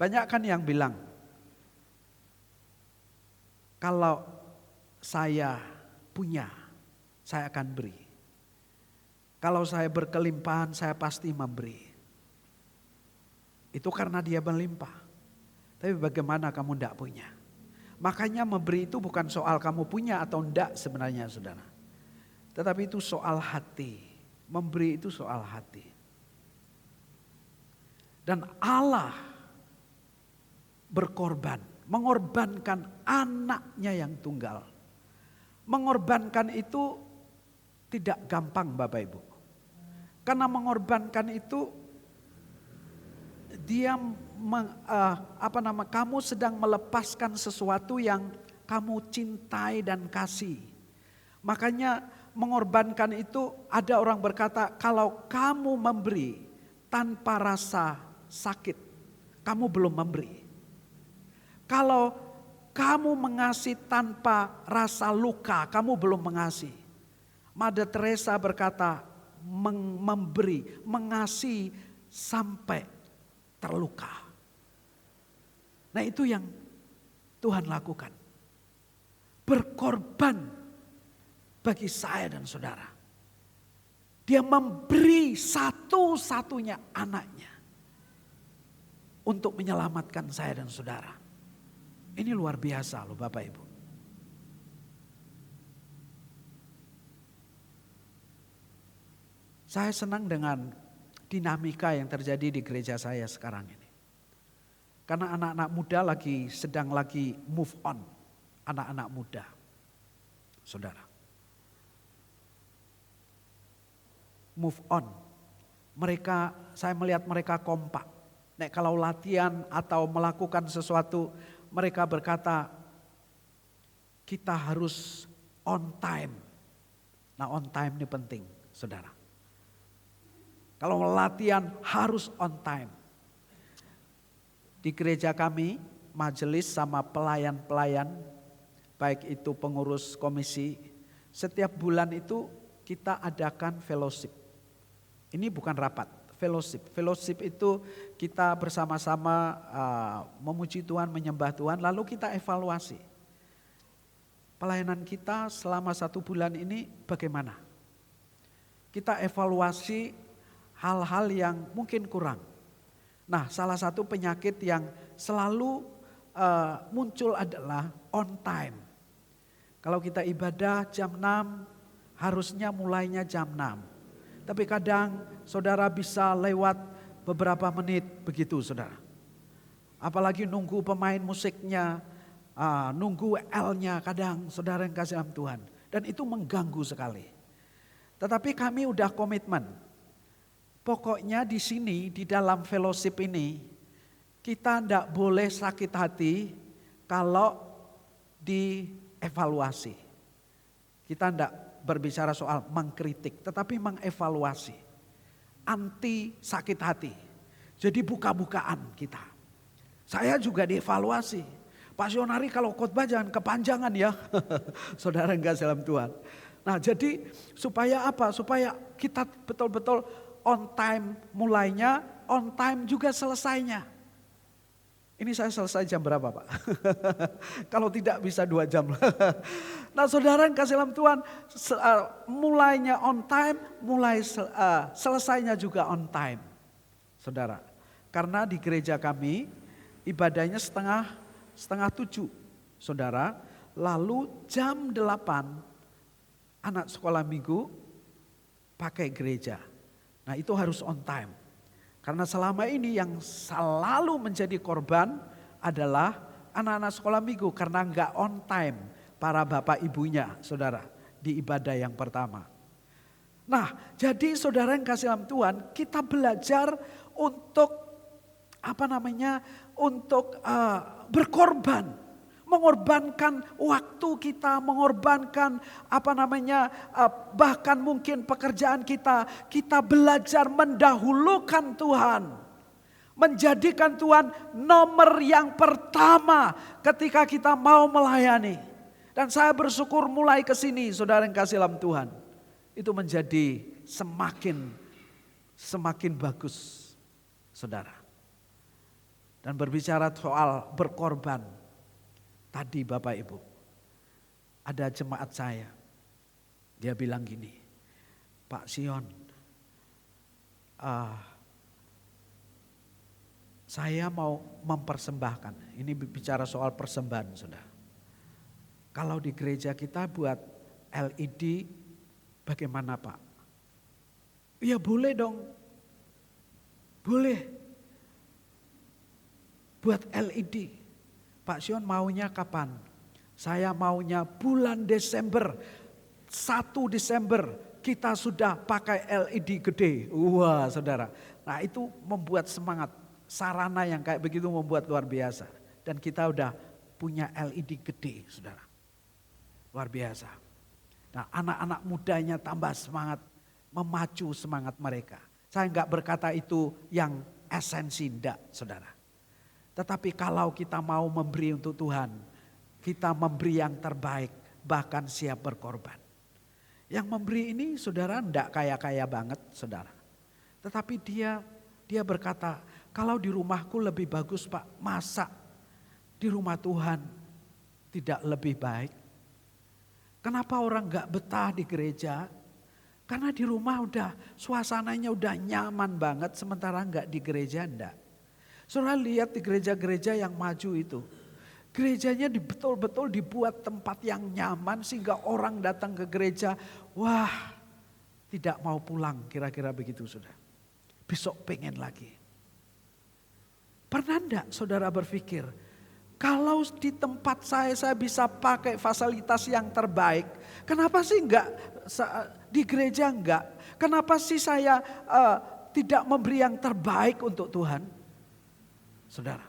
Banyak kan yang bilang, kalau saya punya, saya akan beri. Kalau saya berkelimpahan, saya pasti memberi. Itu karena dia melimpah. Tapi bagaimana kamu tidak punya? Makanya memberi itu bukan soal kamu punya atau enggak sebenarnya, saudara. Tetapi itu soal hati. Memberi itu soal hati. Dan Allah berkorban, mengorbankan anaknya yang tunggal. Mengorbankan itu tidak gampang Bapak Ibu. Karena mengorbankan itu dia kamu sedang melepaskan sesuatu yang kamu cintai dan kasih. Makanya mengorbankan itu ada orang berkata, kalau kamu memberi tanpa rasa sakit, kamu belum memberi. Kalau kamu mengasihi tanpa rasa luka, kamu belum mengasihi. Mother Teresa berkata, memberi, mengasihi sampai terluka. Nah itu yang Tuhan lakukan. Berkorban bagi saya dan saudara. Dia memberi satu-satunya anaknya untuk menyelamatkan saya dan saudara. Ini luar biasa loh Bapak Ibu. Saya senang dengan dinamika yang terjadi di gereja saya sekarang ini. Karena anak-anak muda sedang move on. Anak-anak muda. Saudara. Move on. Saya melihat mereka kompak. Kalau latihan atau melakukan sesuatu, mereka berkata, kita harus on time. Nah on time ini penting, saudara. Kalau latihan harus on time. Di gereja kami, majelis sama pelayan-pelayan, baik itu pengurus komisi, setiap bulan itu kita adakan fellowship. Ini bukan rapat, fellowship. Fellowship itu kita bersama-sama memuji Tuhan, menyembah Tuhan, lalu kita evaluasi. Pelayanan kita selama 1 bulan ini bagaimana? Kita evaluasi hal-hal yang mungkin kurang. Nah, salah satu penyakit yang selalu muncul adalah on time. Kalau kita ibadah jam 6, harusnya mulainya jam 6. Tapi kadang saudara bisa lewat beberapa menit begitu saudara. Apalagi nunggu pemain musiknya, nunggu L-nya kadang saudara yang kasih dalam Tuhan. Dan itu mengganggu sekali. Tetapi kami udah komitmen. Pokoknya di sini, di dalam fellowship ini, kita tidak boleh sakit hati kalau dievaluasi. Kita tidak berbicara soal mengkritik, tetapi mengevaluasi. Anti sakit hati. Jadi buka-bukaan kita. Saya juga dievaluasi. Pak Sionari kalau khotbah jangan kepanjangan ya. Saudara enggak dalam Tuhan. Nah jadi supaya apa? Supaya kita betul-betul on time mulainya, on time juga selesainya. Ini saya selesai jam berapa Pak? Kalau tidak bisa 2 jam. Nah saudara yang kasih dalam Tuhan, mulainya on time, selesainya juga on time. Saudara, karena di gereja kami ibadahnya setengah 7, saudara. Lalu jam 8 anak sekolah minggu pakai gereja. Nah itu harus on time. Karena selama ini yang selalu menjadi korban adalah anak-anak sekolah minggu. Karena enggak on time para bapak ibunya saudara di ibadah yang pertama. Nah jadi saudara yang kasih dalam Tuhan, kita belajar untuk untuk berkorban. Mengorbankan waktu kita, mengorbankan bahkan mungkin pekerjaan kita. Kita belajar mendahulukan Tuhan. Menjadikan Tuhan nomor yang pertama ketika kita mau melayani. Dan saya bersyukur mulai ke sini saudara yang kasih dalam Tuhan. Itu menjadi semakin bagus saudara. Dan berbicara soal berkorban. Tadi Bapak Ibu, ada jemaat saya, dia bilang gini, Pak Sion, saya mau mempersembahkan, ini bicara soal persembahan saudara. Kalau di gereja kita buat LED, bagaimana Pak? Ya boleh dong, boleh buat LED. Pak Sion maunya kapan? Saya maunya bulan Desember. 1 Desember kita sudah pakai LED gede. Wah saudara. Nah itu membuat semangat. Sarana yang kayak begitu membuat luar biasa. Dan kita udah punya LED gede saudara. Luar biasa. Nah anak-anak mudanya tambah semangat. Memacu semangat mereka. Saya enggak berkata itu yang esensi, enggak saudara. Tetapi kalau kita mau memberi untuk Tuhan, kita memberi yang terbaik, bahkan siap berkorban. Yang memberi ini saudara enggak kaya-kaya banget saudara. Tetapi dia berkata, kalau di rumahku lebih bagus Pak, masa di rumah Tuhan tidak lebih baik? Kenapa orang enggak betah di gereja? Karena di rumah udah suasananya udah nyaman banget, sementara enggak di gereja enggak. Saudara lihat di gereja-gereja yang maju itu. Gerejanya betul-betul dibuat tempat yang nyaman sehingga orang datang ke gereja. Wah tidak mau pulang, kira-kira begitu saudara. Besok pengen lagi. Pernah enggak saudara berpikir, kalau di tempat saya bisa pakai fasilitas yang terbaik. Kenapa sih enggak di gereja enggak? Kenapa sih saya tidak memberi yang terbaik untuk Tuhan? Saudara,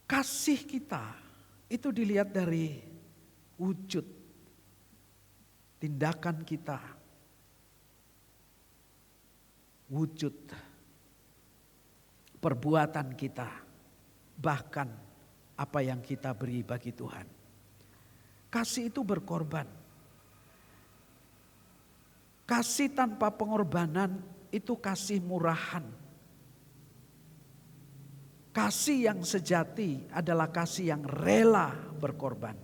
kasih kita itu dilihat dari wujud tindakan kita, wujud perbuatan kita, bahkan apa yang kita beri bagi Tuhan. Kasih itu berkorban. Kasih tanpa pengorbanan itu kasih murahan. Kasih yang sejati adalah kasih yang rela berkorban.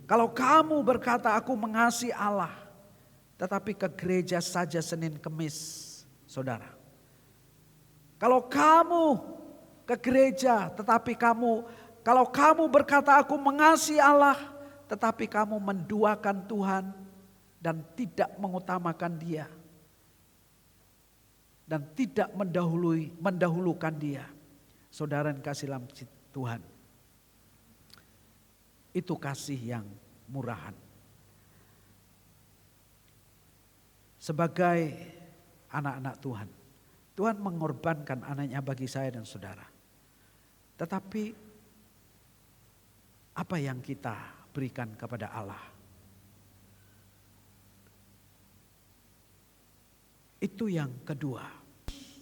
Kalau kamu berkata aku mengasihi Allah, tetapi ke gereja saja Senin Kemis, saudara. Kalau kamu ke gereja kalau kamu berkata aku mengasihi Allah, tetapi kamu menduakan Tuhan dan tidak mengutamakan Dia, dan tidak mendahulukan dia. Saudara yang kasih dalam Tuhan, itu kasih yang murahan. Sebagai anak-anak Tuhan, Tuhan mengorbankan anaknya bagi saya dan saudara. Tetapi apa yang kita berikan kepada Allah? Itu yang kedua,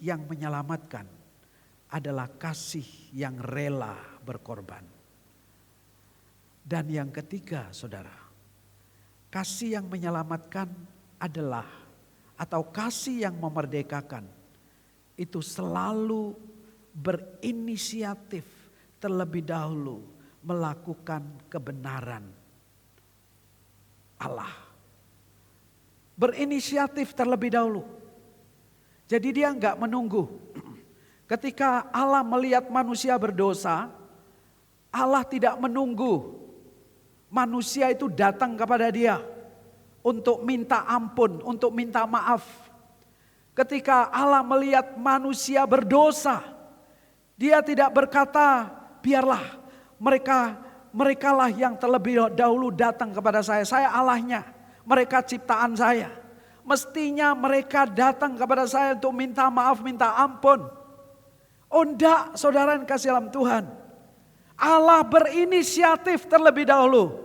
yang menyelamatkan adalah kasih yang rela berkorban. Dan yang ketiga, saudara, kasih yang menyelamatkan adalah, atau kasih yang memerdekakan, itu selalu berinisiatif terlebih dahulu melakukan kebenaran Allah. Berinisiatif terlebih dahulu. Jadi dia enggak menunggu. Ketika Allah melihat manusia berdosa, Allah tidak menunggu manusia itu datang kepada dia untuk minta ampun, untuk minta maaf. Ketika Allah melihat manusia berdosa, dia tidak berkata, biarlah merekalah yang terlebih dahulu datang kepada saya Allahnya, mereka ciptaan saya. Mestinya mereka datang kepada saya untuk minta maaf, minta ampun. Oh enggak, saudara yang kasih dalam Tuhan. Allah berinisiatif terlebih dahulu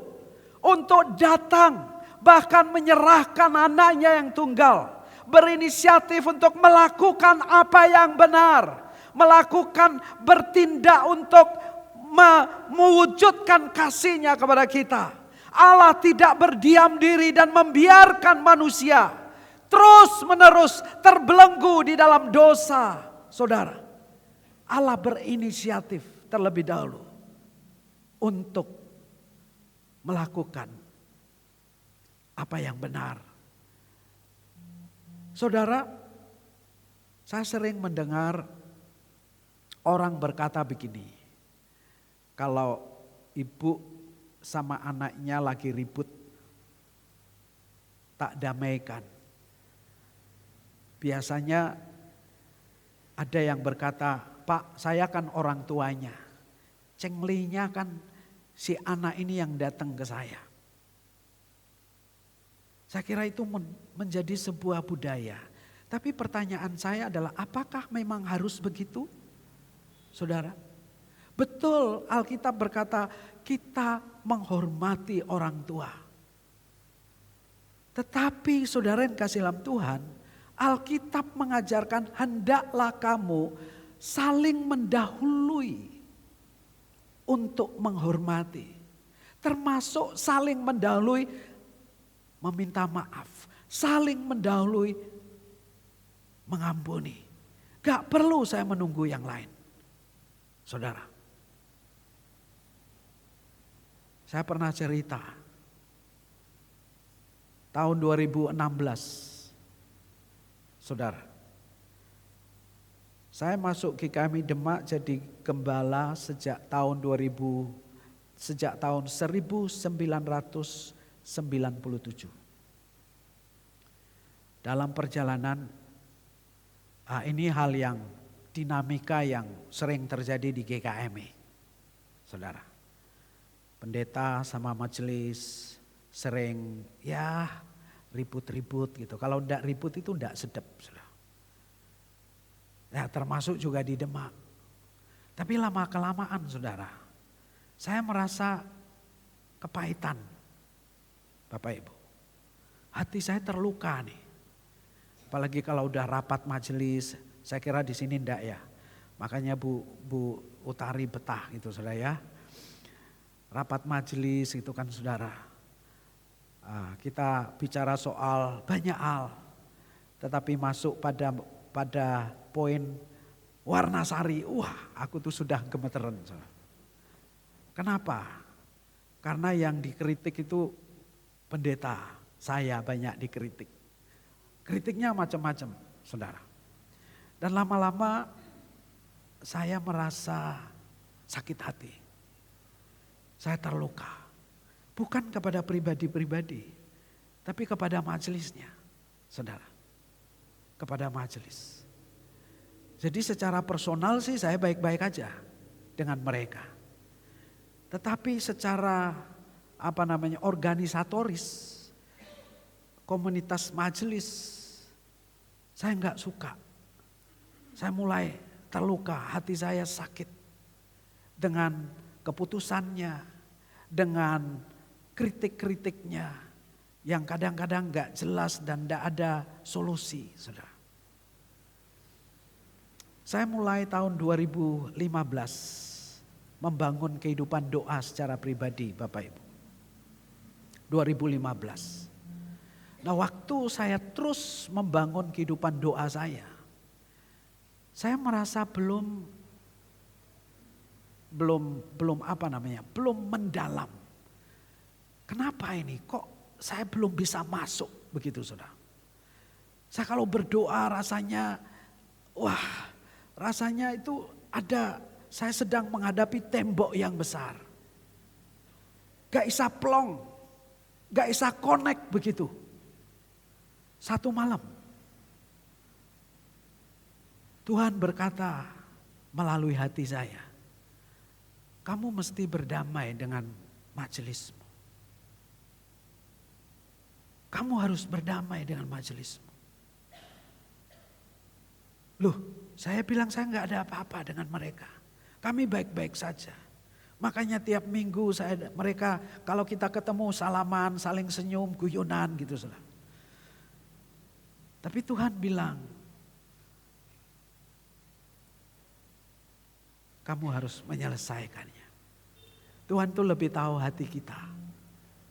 untuk datang, bahkan menyerahkan anaknya yang tunggal. Berinisiatif untuk melakukan apa yang benar. Melakukan, bertindak untuk mewujudkan kasihnya kepada kita. Allah tidak berdiam diri dan membiarkan manusia terus menerus terbelenggu di dalam dosa. Saudara, Allah berinisiatif terlebih dahulu untuk melakukan apa yang benar. Saudara, saya sering mendengar orang berkata begini, kalau ibu sama anaknya lagi ribut, tak damaikan. Biasanya ada yang berkata, Pak, saya kan orang tuanya. Cenglinya kan si anak ini yang datang ke saya. Saya kira itu menjadi sebuah budaya. Tapi pertanyaan saya adalah, apakah memang harus begitu? Saudara, betul Alkitab berkata kita menghormati orang tua. Tetapi saudara yang kasih dalam Tuhan, Alkitab mengajarkan hendaklah kamu saling mendahului untuk menghormati. Termasuk saling mendahului meminta maaf. Saling mendahului mengampuni. Gak perlu saya menunggu yang lain. Saudara, saya pernah cerita tahun 2016. Saudara, saya masuk GKMI Demak jadi gembala sejak tahun 1997. Dalam perjalanan, ini hal yang dinamika yang sering terjadi di GKMI. Saudara, pendeta sama majelis sering ribut-ribut gitu. Kalau enggak ribut itu enggak sedap. Saudara. Ya, termasuk juga di Demak. Tapi lama-kelamaan saudara, saya merasa kepahitan. Bapak Ibu, hati saya terluka nih. Apalagi kalau udah rapat majelis, saya kira di sini enggak ya. Makanya Bu Utari betah gitu saudara ya. Rapat majelis itu kan saudara. Kita bicara soal banyak hal. Tetapi masuk pada poin warna sari. Wah, aku tuh sudah gemeteran. Kenapa? Karena yang dikritik itu pendeta. Saya banyak dikritik. Kritiknya macam-macam, saudara. Dan lama-lama saya merasa sakit hati. Saya terluka. Bukan kepada pribadi-pribadi, tapi kepada majelisnya, saudara. Kepada majelis. Jadi secara personal sih saya baik-baik aja dengan mereka. Tetapi secara organisatoris, komunitas majelis, saya enggak suka. Saya mulai terluka, hati saya sakit dengan keputusannya, dengan kritik-kritiknya yang kadang-kadang enggak jelas dan enggak ada solusi, saudara. Saya mulai tahun 2015 membangun kehidupan doa secara pribadi, Bapak Ibu. 2015. Nah, waktu saya terus membangun kehidupan doa saya merasa belum mendalam. Kenapa ini? Kok saya belum bisa masuk begitu, saudara? Saya kalau berdoa rasanya itu saya sedang menghadapi tembok yang besar. Gak bisa plong, gak bisa connect begitu. Satu malam, Tuhan berkata melalui hati saya, kamu mesti berdamai dengan majelismu. Kamu harus berdamai dengan majelismu. Loh, saya bilang saya nggak ada apa-apa dengan mereka. Kami baik-baik saja. Makanya tiap minggu mereka kalau kita ketemu salaman, saling senyum, guyonan gitu, saudara. Tapi Tuhan bilang, kamu harus menyelesaikannya. Tuhan tuh lebih tahu hati kita,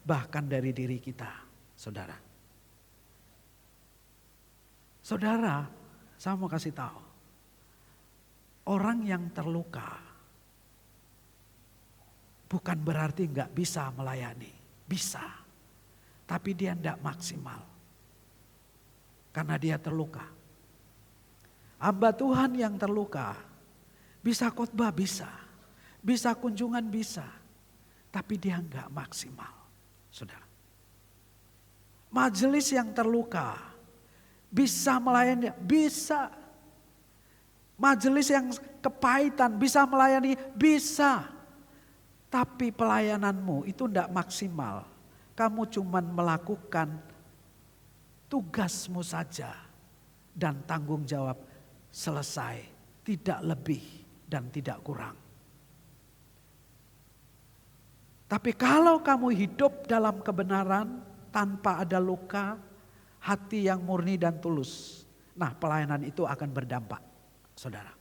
bahkan dari diri kita, saudara. Saudara, saya mau kasih tahu, orang yang terluka bukan berarti nggak bisa melayani, bisa, tapi dia nggak maksimal karena dia terluka. Hamba Tuhan yang terluka bisa khotbah bisa kunjungan bisa, tapi dia nggak maksimal, saudara. Majelis yang terluka bisa melayani, bisa. Majelis yang kepahitan bisa melayani, bisa. Tapi pelayananmu itu tidak maksimal. Kamu cuma melakukan tugasmu saja dan tanggung jawab selesai. Tidak lebih dan tidak kurang. Tapi kalau kamu hidup dalam kebenaran tanpa ada luka, hati yang murni dan tulus, nah pelayanan itu akan berdampak, saudara.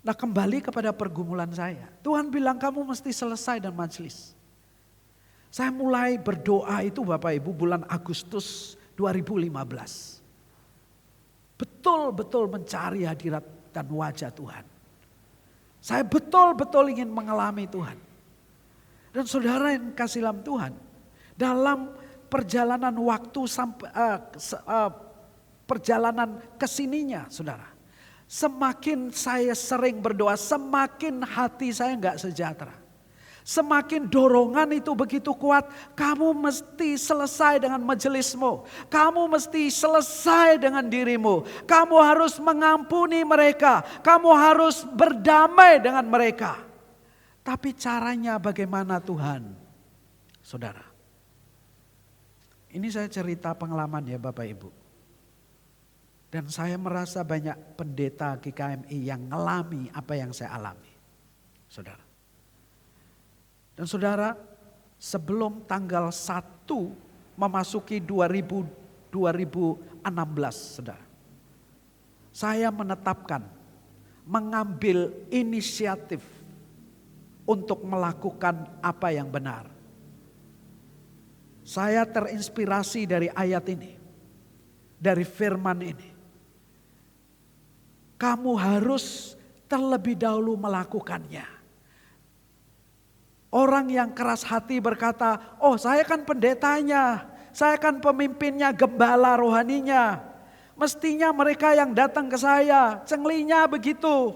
Nah kembali kepada pergumulan saya. Tuhan bilang kamu mesti selesai dan majelis. Saya mulai berdoa itu Bapak Ibu bulan Agustus 2015. Betul-betul mencari hadirat dan wajah Tuhan. Saya betul-betul ingin mengalami Tuhan. Dan saudara yang kasih dalam Tuhan. Dalam perjalanan waktu sampai perjalanan kesininya saudara. Semakin saya sering berdoa, semakin hati saya enggak sejahtera. Semakin dorongan itu begitu kuat, kamu mesti selesai dengan majelismu. Kamu mesti selesai dengan dirimu. Kamu harus mengampuni mereka. Kamu harus berdamai dengan mereka. Tapi caranya bagaimana Tuhan? Saudara. Ini saya cerita pengalaman ya Bapak Ibu. Dan saya merasa banyak pendeta GKMI yang ngalami apa yang saya alami. Saudara. Dan saudara, sebelum tanggal 1 memasuki 2016, saudara. Saya mengambil inisiatif untuk melakukan apa yang benar. Saya terinspirasi dari ayat ini, dari firman ini. Kamu harus terlebih dahulu melakukannya. Orang yang keras hati berkata, oh saya kan pendetanya, saya kan pemimpinnya, gembala rohaninya. Mestinya mereka yang datang ke saya, cenglinya begitu.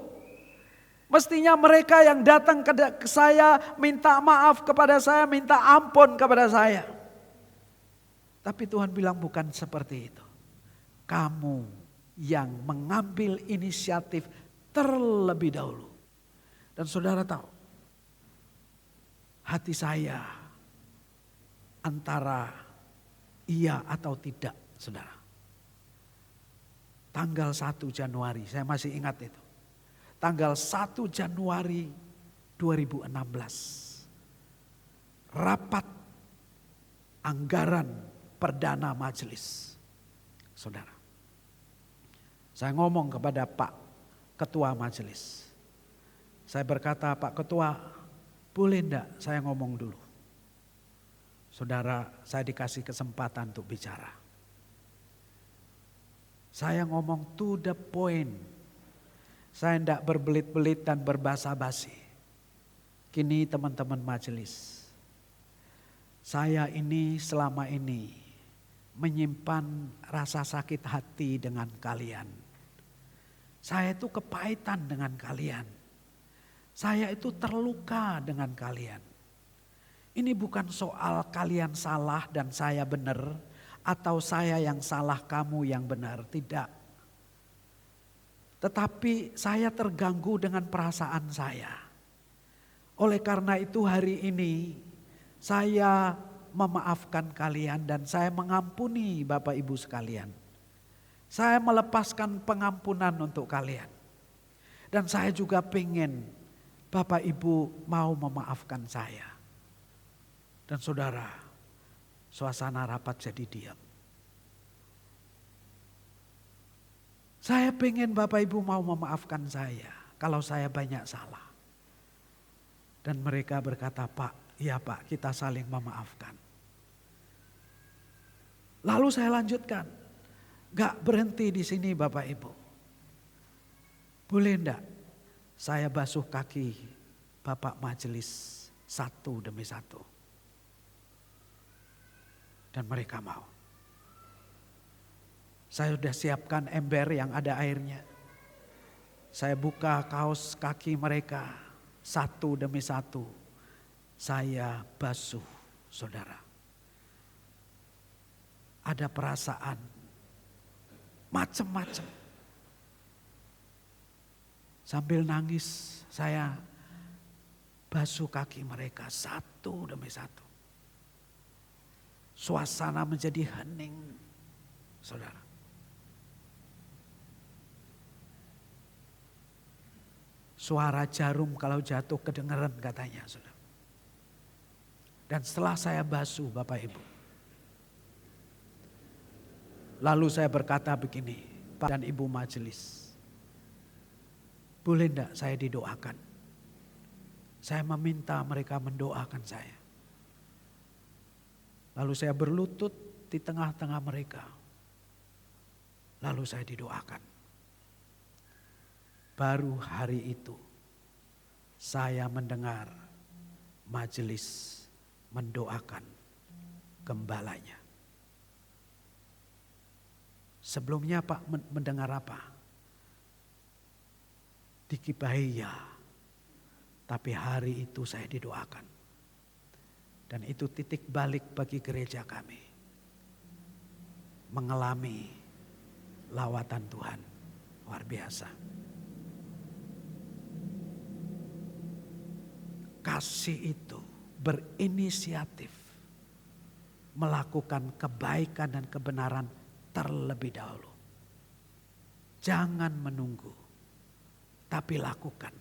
Mestinya mereka yang datang ke saya minta maaf kepada saya, minta ampun kepada saya. Tapi Tuhan bilang bukan seperti itu. Kamu yang mengambil inisiatif terlebih dahulu. Dan saudara tahu, hati saya antara iya atau tidak, saudara. Tanggal 1 Januari, saya masih ingat itu. Tanggal 1 Januari 2016. Rapat anggaran perdana majelis. Saudara. Saya ngomong kepada Pak Ketua Majelis. Saya berkata, Pak Ketua, boleh enggak saya ngomong dulu? Saudara, saya dikasih kesempatan untuk bicara. Saya ngomong to the point. Saya enggak berbelit-belit dan berbasa-basi. Kini teman-teman majelis, saya ini selama ini menyimpan rasa sakit hati dengan kalian. Saya itu kepahitan dengan kalian. Saya itu terluka dengan kalian. Ini bukan soal kalian salah dan saya benar, atau saya yang salah kamu yang benar, tidak. Tetapi saya terganggu dengan perasaan saya. Oleh karena itu hari ini saya memaafkan kalian dan saya mengampuni Bapak Ibu sekalian. Saya melepaskan pengampunan untuk kalian. Dan saya juga pengen Bapak Ibu mau memaafkan saya. Dan saudara, suasana rapat jadi diam. Saya pengen Bapak Ibu mau memaafkan saya kalau saya banyak salah. Dan mereka berkata, Pak, iya Pak, kita saling memaafkan. Lalu saya lanjutkan. Gak berhenti di sini Bapak Ibu. Boleh enggak saya basuh kaki Bapak Majelis satu demi satu. Dan mereka mau. Saya sudah siapkan ember yang ada airnya. Saya buka kaos kaki mereka satu demi satu. Saya basuh, saudara. Ada perasaan macam-macam. Sambil nangis saya basuh kaki mereka satu demi satu. Suasana menjadi hening, saudara. Suara jarum kalau jatuh kedengaran katanya, saudara. Dan setelah saya basuh Bapak Ibu. Lalu saya berkata begini, Pak dan Ibu Majelis. Boleh enggak saya didoakan? Saya meminta mereka mendoakan saya. Lalu saya berlutut di tengah-tengah mereka. Lalu saya didoakan. Baru hari itu saya mendengar majelis mendoakan gembalanya. Sebelumnya Pak mendengar apa? Dikibahi ya. Tapi hari itu saya didoakan. Dan itu titik balik bagi gereja kami. Mengalami lawatan Tuhan. Luar biasa. Kasih itu berinisiatif. Melakukan kebaikan dan kebenaran terlebih dahulu. Jangan menunggu, tapi lakukan.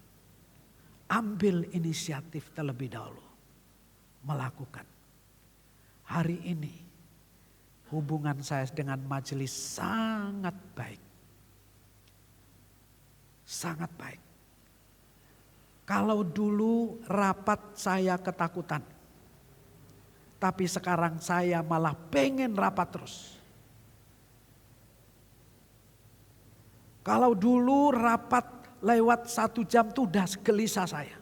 Ambil inisiatif terlebih dahulu. Melakukan. Hari ini hubungan saya dengan majelis sangat baik. Sangat baik. Kalau dulu rapat saya ketakutan. Tapi sekarang saya malah pengen rapat terus. Kalau dulu rapat lewat 1 jam itu udah gelisah saya.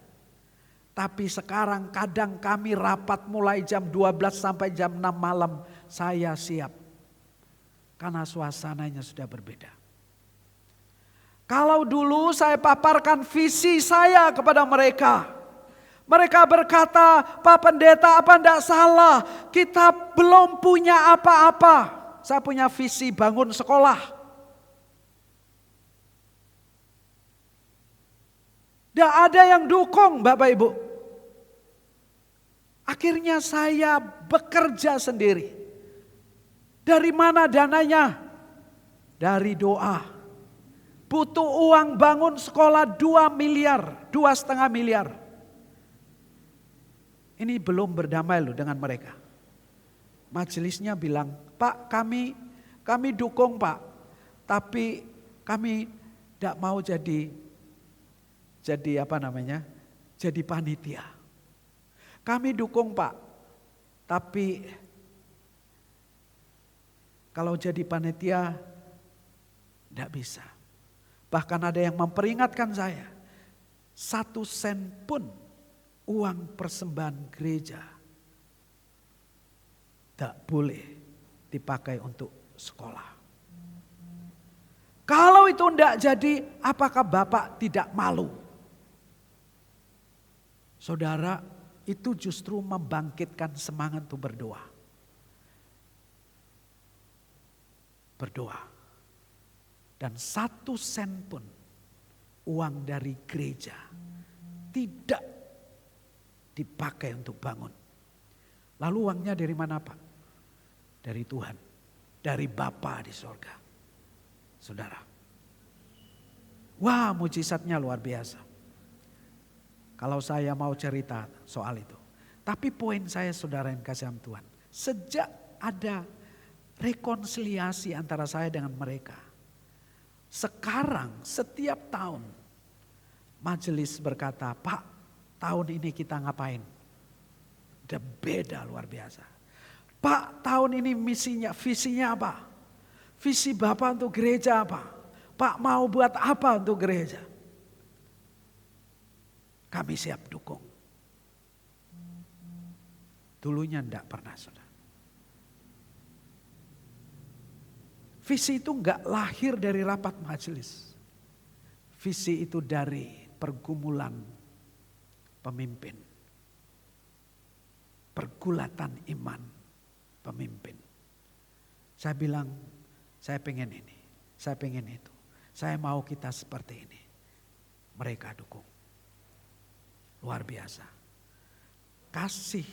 Tapi sekarang kadang kami rapat mulai jam 12 sampai jam 6 malam. Saya siap. Karena suasananya sudah berbeda. Kalau dulu saya paparkan visi saya kepada mereka. Mereka berkata, Pak Pendeta apa enggak salah. Kita belum punya apa-apa. Saya punya visi bangun sekolah. Tidak ada yang dukung Bapak Ibu. Akhirnya saya bekerja sendiri. Dari mana dananya? Dari doa. Butuh uang bangun sekolah 2 miliar, 2,5 miliar. Ini belum berdamai loh dengan mereka. Majelisnya bilang, Pak kami dukung Pak. Tapi kami tidak mau jadi jadi panitia. Kami dukung Pak, tapi kalau jadi panitia tidak bisa. Bahkan ada yang memperingatkan saya, 1 sen pun uang persembahan gereja tidak boleh dipakai untuk sekolah. Kalau itu tidak jadi, apakah Bapak tidak malu? Saudara, itu justru membangkitkan semangat untuk berdoa. Berdoa. Dan 1 sen pun uang dari gereja tidak dipakai untuk bangun. Lalu uangnya dari mana Pak? Dari Tuhan. Dari Bapa di sorga. Saudara. Wah, mujizatnya luar biasa. Kalau saya mau cerita soal itu. Tapi poin saya saudara yang kasih Tuhan. Sejak ada rekonsiliasi antara saya dengan mereka. Sekarang setiap tahun majelis berkata, Pak tahun ini kita ngapain? Udah beda luar biasa. Pak tahun ini visinya apa? Visi Bapak untuk gereja apa? Pak mau buat apa untuk gereja? Kami siap dukung. Dulunya enggak pernah saudara. Visi itu enggak lahir dari rapat majelis. Visi itu dari pergumulan pemimpin. Pergulatan iman pemimpin. Saya bilang, saya pengen ini, saya pengen itu. Saya mau kita seperti ini. Mereka dukung. Luar biasa. Kasih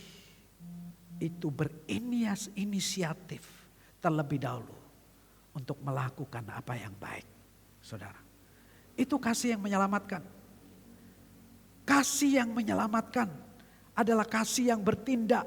itu berinisiatif terlebih dahulu untuk melakukan apa yang baik. Saudara. Itu kasih yang menyelamatkan. Kasih yang menyelamatkan adalah kasih yang bertindak.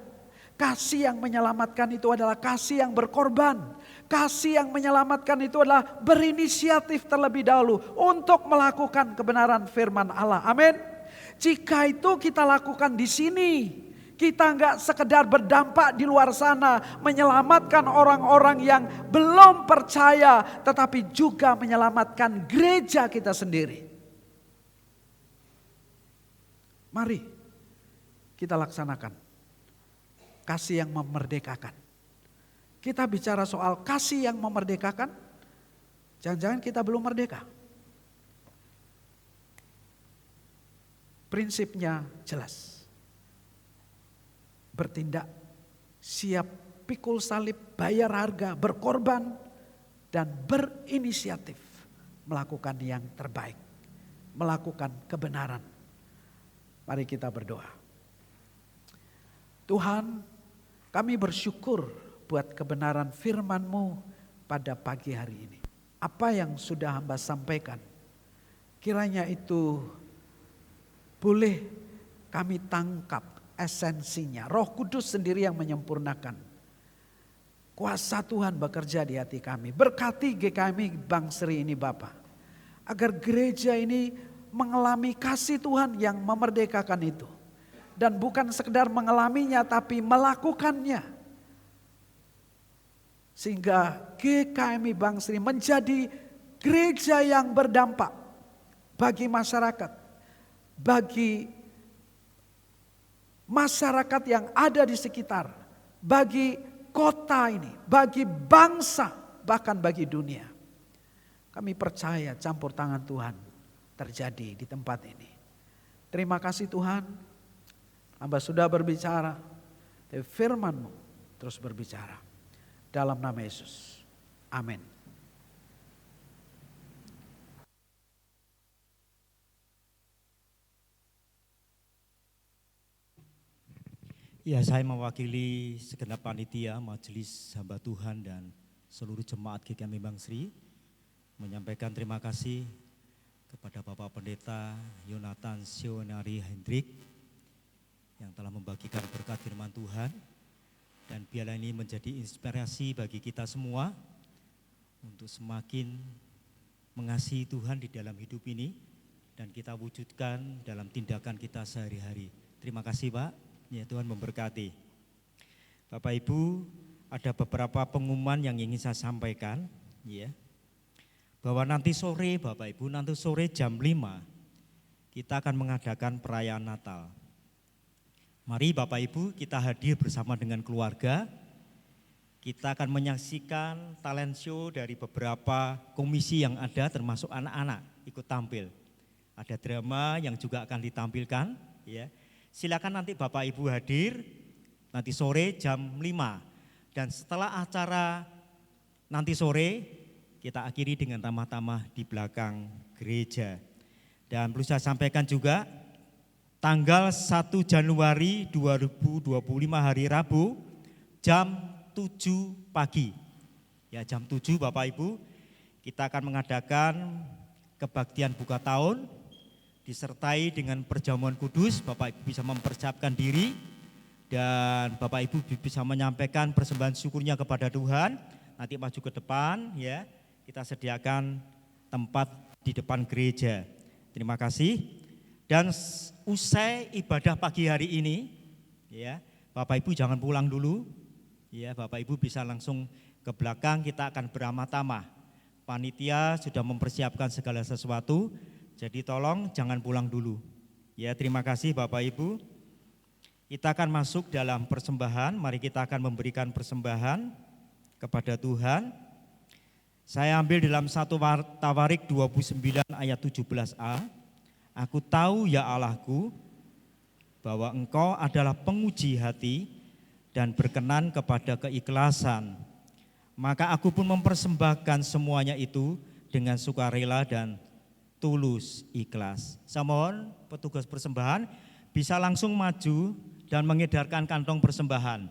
Kasih yang menyelamatkan itu adalah kasih yang berkorban. Kasih yang menyelamatkan itu adalah berinisiatif terlebih dahulu untuk melakukan kebenaran firman Allah. Amin. Jika itu kita lakukan di sini, kita enggak sekedar berdampak di luar sana, menyelamatkan orang-orang yang belum percaya, tetapi juga menyelamatkan gereja kita sendiri. Mari kita laksanakan kasih yang memerdekakan. Kita bicara soal kasih yang memerdekakan, jangan-jangan kita belum merdeka. Prinsipnya jelas. Bertindak, siap pikul salib, bayar harga, berkorban, dan berinisiatif melakukan yang terbaik. Melakukan kebenaran. Mari kita berdoa. Tuhan, kami bersyukur buat kebenaran firman-Mu pada pagi hari ini. Apa yang sudah hamba sampaikan, kiranya itu boleh kami tangkap esensinya. Roh Kudus sendiri yang menyempurnakan. Kuasa Tuhan bekerja di hati kami. Berkati GKMI Bang Sri ini Bapa. Agar gereja ini mengalami kasih Tuhan yang memerdekakan itu. Dan bukan sekedar mengalaminya tapi melakukannya. Sehingga GKMI Bang Sri menjadi gereja yang berdampak bagi masyarakat. Bagi masyarakat yang ada di sekitar, bagi kota ini, bagi bangsa, bahkan bagi dunia. Kami percaya campur tangan Tuhan terjadi di tempat ini. Terima kasih Tuhan, hamba sudah berbicara, firman-Mu terus berbicara. Dalam nama Yesus, amin. Ya, saya mewakili segenap panitia, majelis hamba Tuhan dan seluruh jemaat GKM Bang Sri menyampaikan terima kasih kepada Bapak Pendeta Yonatan Sionari Hendrik yang telah membagikan berkat firman Tuhan, dan biarlah ini menjadi inspirasi bagi kita semua untuk semakin mengasihi Tuhan di dalam hidup ini dan kita wujudkan dalam tindakan kita sehari-hari. Terima kasih Pak. Ya, Tuhan memberkati. Bapak Ibu, ada beberapa pengumuman yang ingin saya sampaikan, ya. Bahwa nanti sore Bapak Ibu, nanti sore jam 5 kita akan mengadakan perayaan Natal. Mari Bapak Ibu kita hadir bersama dengan keluarga. Kita akan menyaksikan talent show dari beberapa komisi yang ada, termasuk anak-anak ikut tampil. Ada drama yang juga akan ditampilkan, ya. Silakan nanti Bapak Ibu hadir nanti sore jam 5. Dan setelah acara nanti sore kita akhiri dengan tamah-tamah di belakang gereja. Dan perlu saya sampaikan juga tanggal 1 Januari 2025 hari Rabu jam 7 pagi. Ya, jam 7 Bapak Ibu kita akan mengadakan kebaktian buka tahun disertai dengan perjamuan kudus. Bapak Ibu bisa mempersiapkan diri dan Bapak Ibu bisa menyampaikan persembahan syukurnya kepada Tuhan. Nanti maju ke depan, ya. Kita sediakan tempat di depan gereja. Terima kasih. Dan usai ibadah pagi hari ini, ya, Bapak Ibu jangan pulang dulu. Ya, Bapak Ibu bisa langsung ke belakang, kita akan beramah-tamah. Panitia sudah mempersiapkan segala sesuatu. Jadi tolong jangan pulang dulu. Ya, terima kasih Bapak Ibu. Kita akan masuk dalam persembahan. Mari kita akan memberikan persembahan kepada Tuhan. Saya ambil dalam 1 Tawarik 29 ayat 17a. Aku tahu ya Allahku bahwa Engkau adalah penguji hati dan berkenan kepada keikhlasan. Maka aku pun mempersembahkan semuanya itu dengan sukarela dan tulus ikhlas. Saya mohon petugas persembahan bisa langsung maju dan mengedarkan kantong persembahan.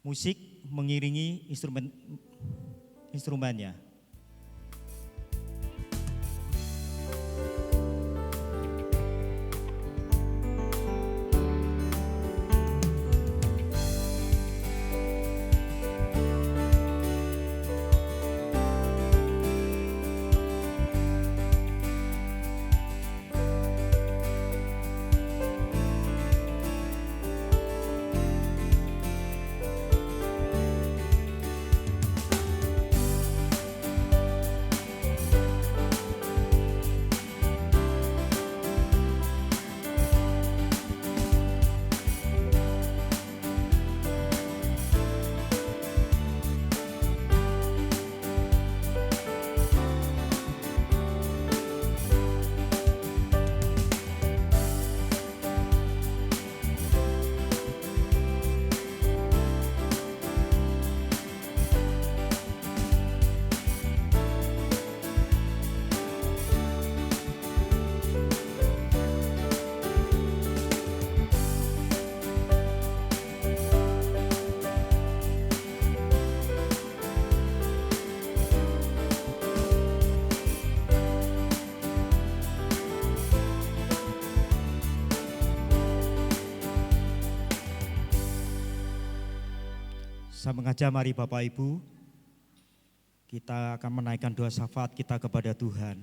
Musik mengiringi instrumennya. Saya mengajak mari Bapak Ibu, kita akan menaikkan doa syafaat kita kepada Tuhan.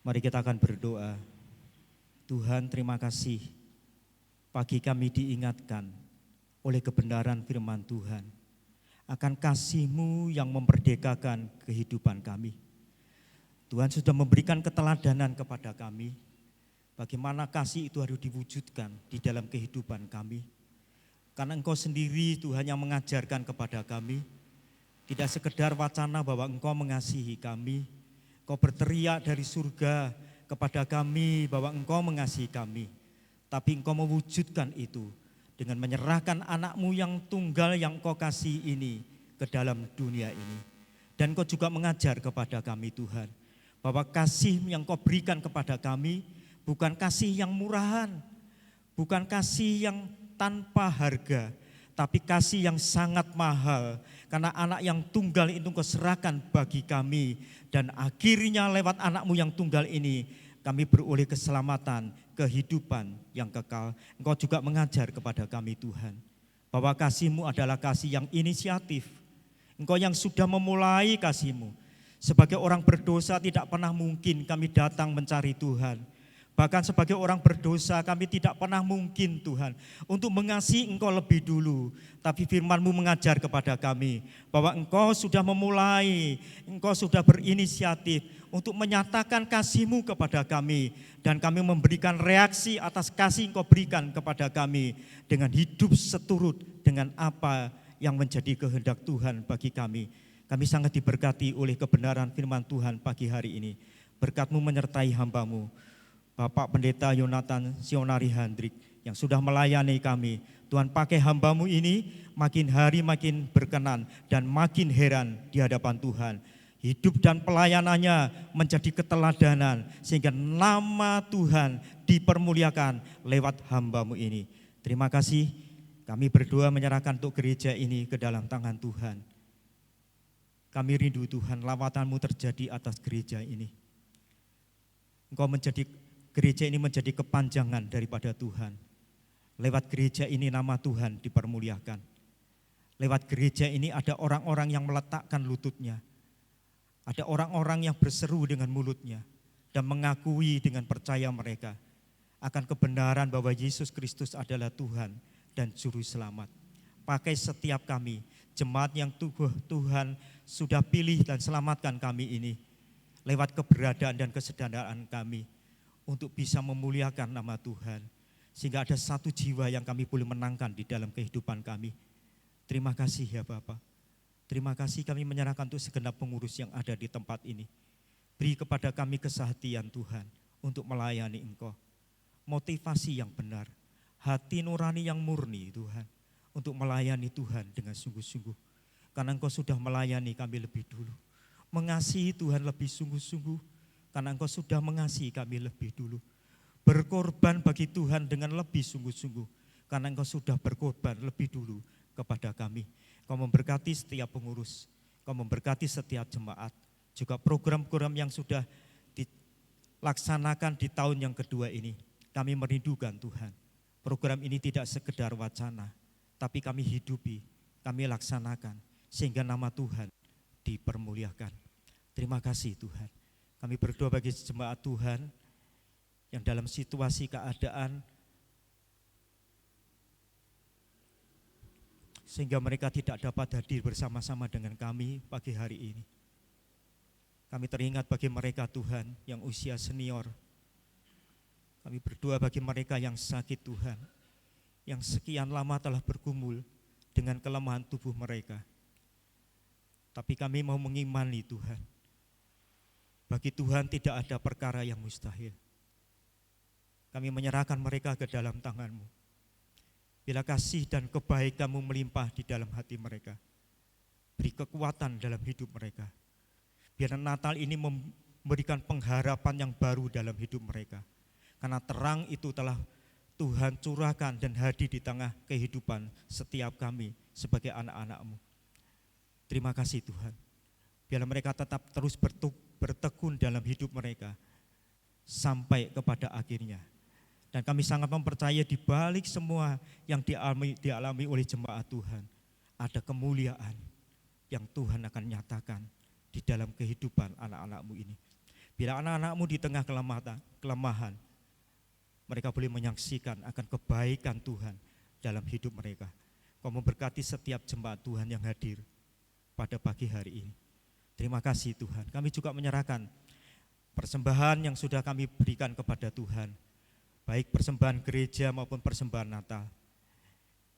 Mari kita akan berdoa. Tuhan, terima kasih pagi kami diingatkan oleh kebenaran firman Tuhan akan kasih-Mu yang memperdekakan kehidupan kami. Tuhan sudah memberikan keteladanan kepada kami bagaimana kasih itu harus diwujudkan di dalam kehidupan kami. Karena Engkau sendiri Tuhan yang mengajarkan kepada kami, tidak sekedar wacana bahwa Engkau mengasihi kami, Engkau berteriak dari surga kepada kami bahwa Engkau mengasihi kami, tapi Engkau mewujudkan itu dengan menyerahkan anak-Mu yang tunggal yang Engkau kasih ini ke dalam dunia ini. Dan Engkau juga mengajar kepada kami Tuhan, bahwa kasih yang Engkau berikan kepada kami bukan kasih yang murahan, Bukan kasih yang tanpa harga, tapi kasih yang sangat mahal. Karena anak yang tunggal itu Engkau serahkan bagi kami. Dan akhirnya lewat anakmu yang tunggal ini, kami beroleh keselamatan, kehidupan yang kekal. Engkau juga mengajar kepada kami Tuhan, bahwa kasih-Mu adalah kasih yang inisiatif. Engkau yang sudah memulai kasih-Mu. Sebagai orang berdosa tidak pernah mungkin kami datang mencari Tuhan. Bahkan sebagai orang berdosa kami tidak pernah mungkin Tuhan untuk mengasihi Engkau lebih dulu. Tapi firman-Mu mengajar kepada kami bahwa Engkau sudah memulai, Engkau sudah berinisiatif untuk menyatakan kasih-Mu kepada kami. Dan kami memberikan reaksi atas kasih Engkau berikan kepada kami dengan hidup seturut dengan apa yang menjadi kehendak Tuhan bagi kami. Kami sangat diberkati oleh kebenaran firman Tuhan pagi hari ini. Berkat-Mu menyertai hamba-Mu, Bapak Pendeta Yonatan Sionari Handrik yang sudah melayani kami. Tuhan pakai hamba-Mu ini makin hari makin berkenan dan makin heran di hadapan Tuhan. Hidup dan pelayanannya menjadi keteladanan sehingga nama Tuhan dipermuliakan lewat hamba-Mu ini. Terima kasih, kami berdoa menyerahkan untuk gereja ini ke dalam tangan Tuhan. Kami rindu Tuhan, lawatan-Mu terjadi atas gereja ini. Gereja ini menjadi kepanjangan daripada Tuhan. Lewat gereja ini nama Tuhan dipermuliakan. Lewat gereja ini ada orang-orang yang meletakkan lututnya. Ada orang-orang yang berseru dengan mulutnya dan mengakui dengan percaya mereka akan kebenaran bahwa Yesus Kristus adalah Tuhan dan Juru Selamat. Pakai setiap kami, jemaat yang Tuhan sudah pilih dan selamatkan kami ini, lewat keberadaan dan kesederhanaan kami, untuk bisa memuliakan nama Tuhan. Sehingga ada satu jiwa yang kami boleh menangkan di dalam kehidupan kami. Terima kasih ya Bapak. Terima kasih kami menyerahkan untuk segenap pengurus yang ada di tempat ini. Beri kepada kami kesehatian Tuhan untuk melayani Engkau. Motivasi yang benar, hati nurani yang murni Tuhan, untuk melayani Tuhan dengan sungguh-sungguh. Karena Engkau sudah melayani kami lebih dulu. Mengasihi Tuhan lebih sungguh-sungguh, karena Engkau sudah mengasihi kami lebih dulu. Berkorban bagi Tuhan dengan lebih sungguh-sungguh, karena Engkau sudah berkorban lebih dulu kepada kami. Kau memberkati setiap pengurus, Kau memberkati setiap jemaat, juga program-program yang sudah dilaksanakan di tahun yang kedua ini. Kami merindukan Tuhan, program ini tidak sekedar wacana, tapi kami hidupi, kami laksanakan, sehingga nama Tuhan dipermuliakan. Terima kasih Tuhan. Kami berdoa bagi jemaat Tuhan yang dalam situasi keadaan sehingga mereka tidak dapat hadir bersama-sama dengan kami pagi hari ini. Kami teringat bagi mereka Tuhan yang usia senior. Kami berdoa bagi mereka yang sakit Tuhan, yang sekian lama telah bergumul dengan kelemahan tubuh mereka. Tapi kami mau mengimani Tuhan, bagi Tuhan tidak ada perkara yang mustahil. Kami menyerahkan mereka ke dalam tangan-Mu. Bila kasih dan kebaikan-Mu melimpah di dalam hati mereka, beri kekuatan dalam hidup mereka. Biar Natal ini memberikan pengharapan yang baru dalam hidup mereka. Karena terang itu telah Tuhan curahkan dan hadir di tengah kehidupan setiap kami sebagai anak-anak-Mu. Terima kasih Tuhan. Biar mereka tetap terus bertekun dalam hidup mereka sampai kepada akhirnya. Dan kami sangat mempercayai di balik semua yang dialami oleh jemaat Tuhan, ada kemuliaan yang Tuhan akan nyatakan di dalam kehidupan anak-anak-Mu ini. Bila anak-anak-Mu di tengah kelemahan, mereka boleh menyaksikan akan kebaikan Tuhan dalam hidup mereka. Kau memberkati setiap jemaat Tuhan yang hadir pada pagi hari ini. Terima kasih Tuhan. Kami juga menyerahkan persembahan yang sudah kami berikan kepada Tuhan, baik persembahan gereja maupun persembahan Natal.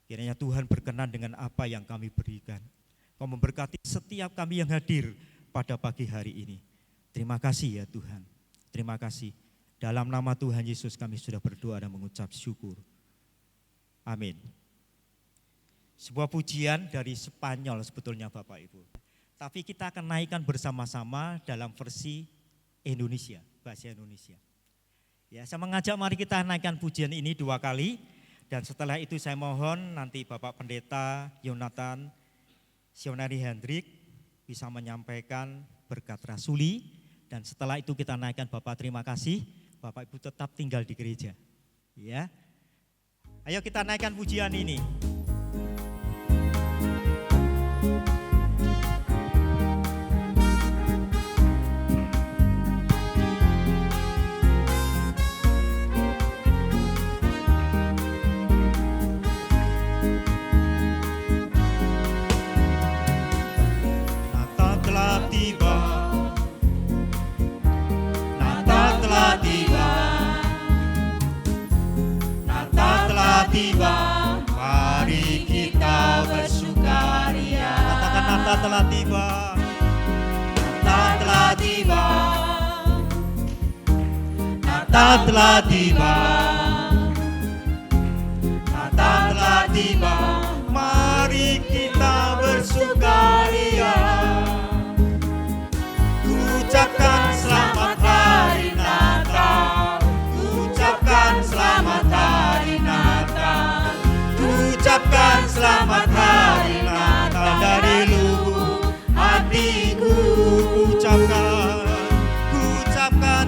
Kiranya Tuhan berkenan dengan apa yang kami berikan. Kau memberkati setiap kami yang hadir pada pagi hari ini. Terima kasih ya Tuhan. Terima kasih. Dalam nama Tuhan Yesus kami sudah berdoa dan mengucap syukur. Amin. Sebuah pujian dari Spanyol sebetulnya Bapak Ibu. Tapi kita akan naikkan bersama-sama dalam versi Indonesia, bahasa Indonesia. Ya, saya mengajak mari kita naikkan pujian ini 2 kali. Dan setelah itu saya mohon nanti Bapak Pendeta Yonatan Sionari Hendrik bisa menyampaikan berkat rasuli. Dan setelah itu kita naikkan Bapak terima kasih. Bapak Ibu tetap tinggal di gereja. Ya. Ayo kita naikkan pujian ini. Natal telah tiba. Natal telah tiba. Natal telah tiba. Mari kita bersukaria. Katakan Natal telah tiba. Natal telah tiba. Natal telah tiba. Natal telah tiba. Mari kita bersukaria. Ucapkan selamat hari Natal. Ucapkan selamat hari Natal. Ucapkan selamat hari Natal dari lubuk hatiku. Ucapkan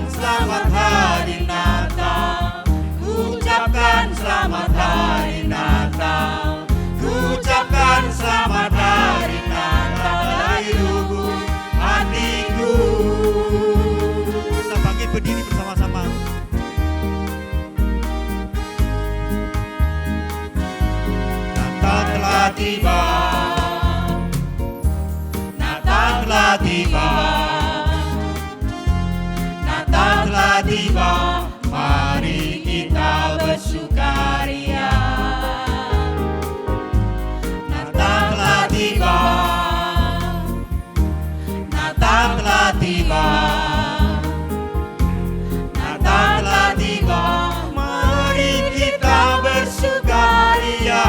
selamat hari Natal. Ucapkan selamat hari Natal. Ucapkan selamat hari Natal dari lubuk hatiku. Kita bangkit berdiri bersama-sama. Natal telah tiba. Natal telah tiba. Natal telah tiba. Mari kita bersukaria. Natal telah tiba. Natal telah tiba. Natal telah tiba. Mari kita bersukaria.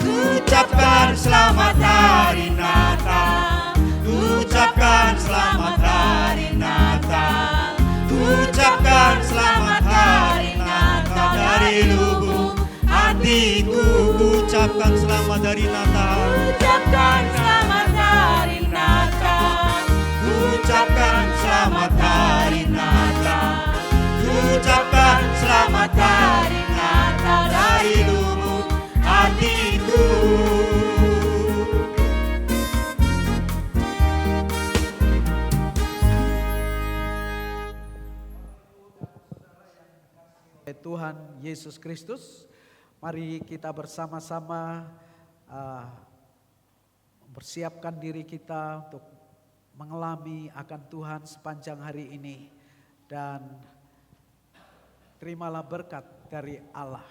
Ucapkan selamat hari Natal. Ucapkan selamat hari Natal. Ucapkan selamat hari Natal dari lubuk hatiku. Ucapkan selamat hari Natal. Ucapkan selamat hari Natal. Ucapkan selamat hari Natal. Ucapkan selamat hari Natal dari lubuk hatiku. Tuhan Yesus Kristus, mari kita bersama-sama mempersiapkan diri kita untuk mengalami akan Tuhan sepanjang hari ini. Dan terimalah berkat dari Allah.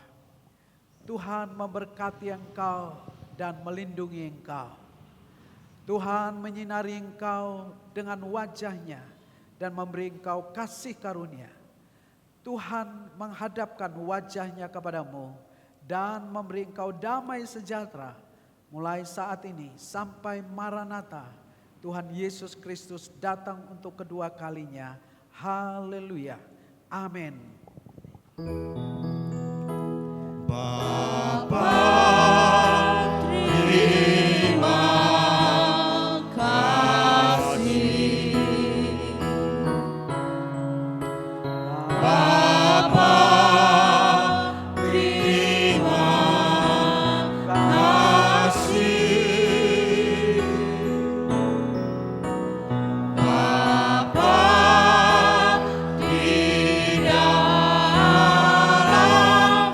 Tuhan memberkati engkau dan melindungi engkau. Tuhan menyinari engkau dengan wajah-Nya dan memberi engkau kasih karunia. Tuhan menghadapkan wajah-Nya kepadamu dan memberi engkau damai sejahtera mulai saat ini sampai Maranatha. Tuhan Yesus Kristus datang untuk kedua kalinya. Haleluya. Amin. Bapa, terima kasih. Bapa, terima kasih. Bapa di dalam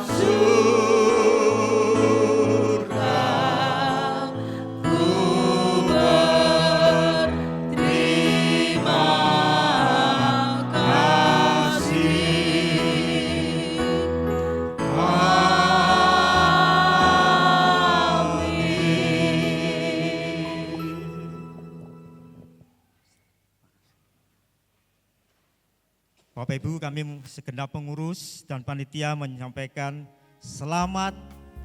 surga, ku berterima kasih. Bapak Ibu, kami segenap pengurus dan panitia menyampaikan selamat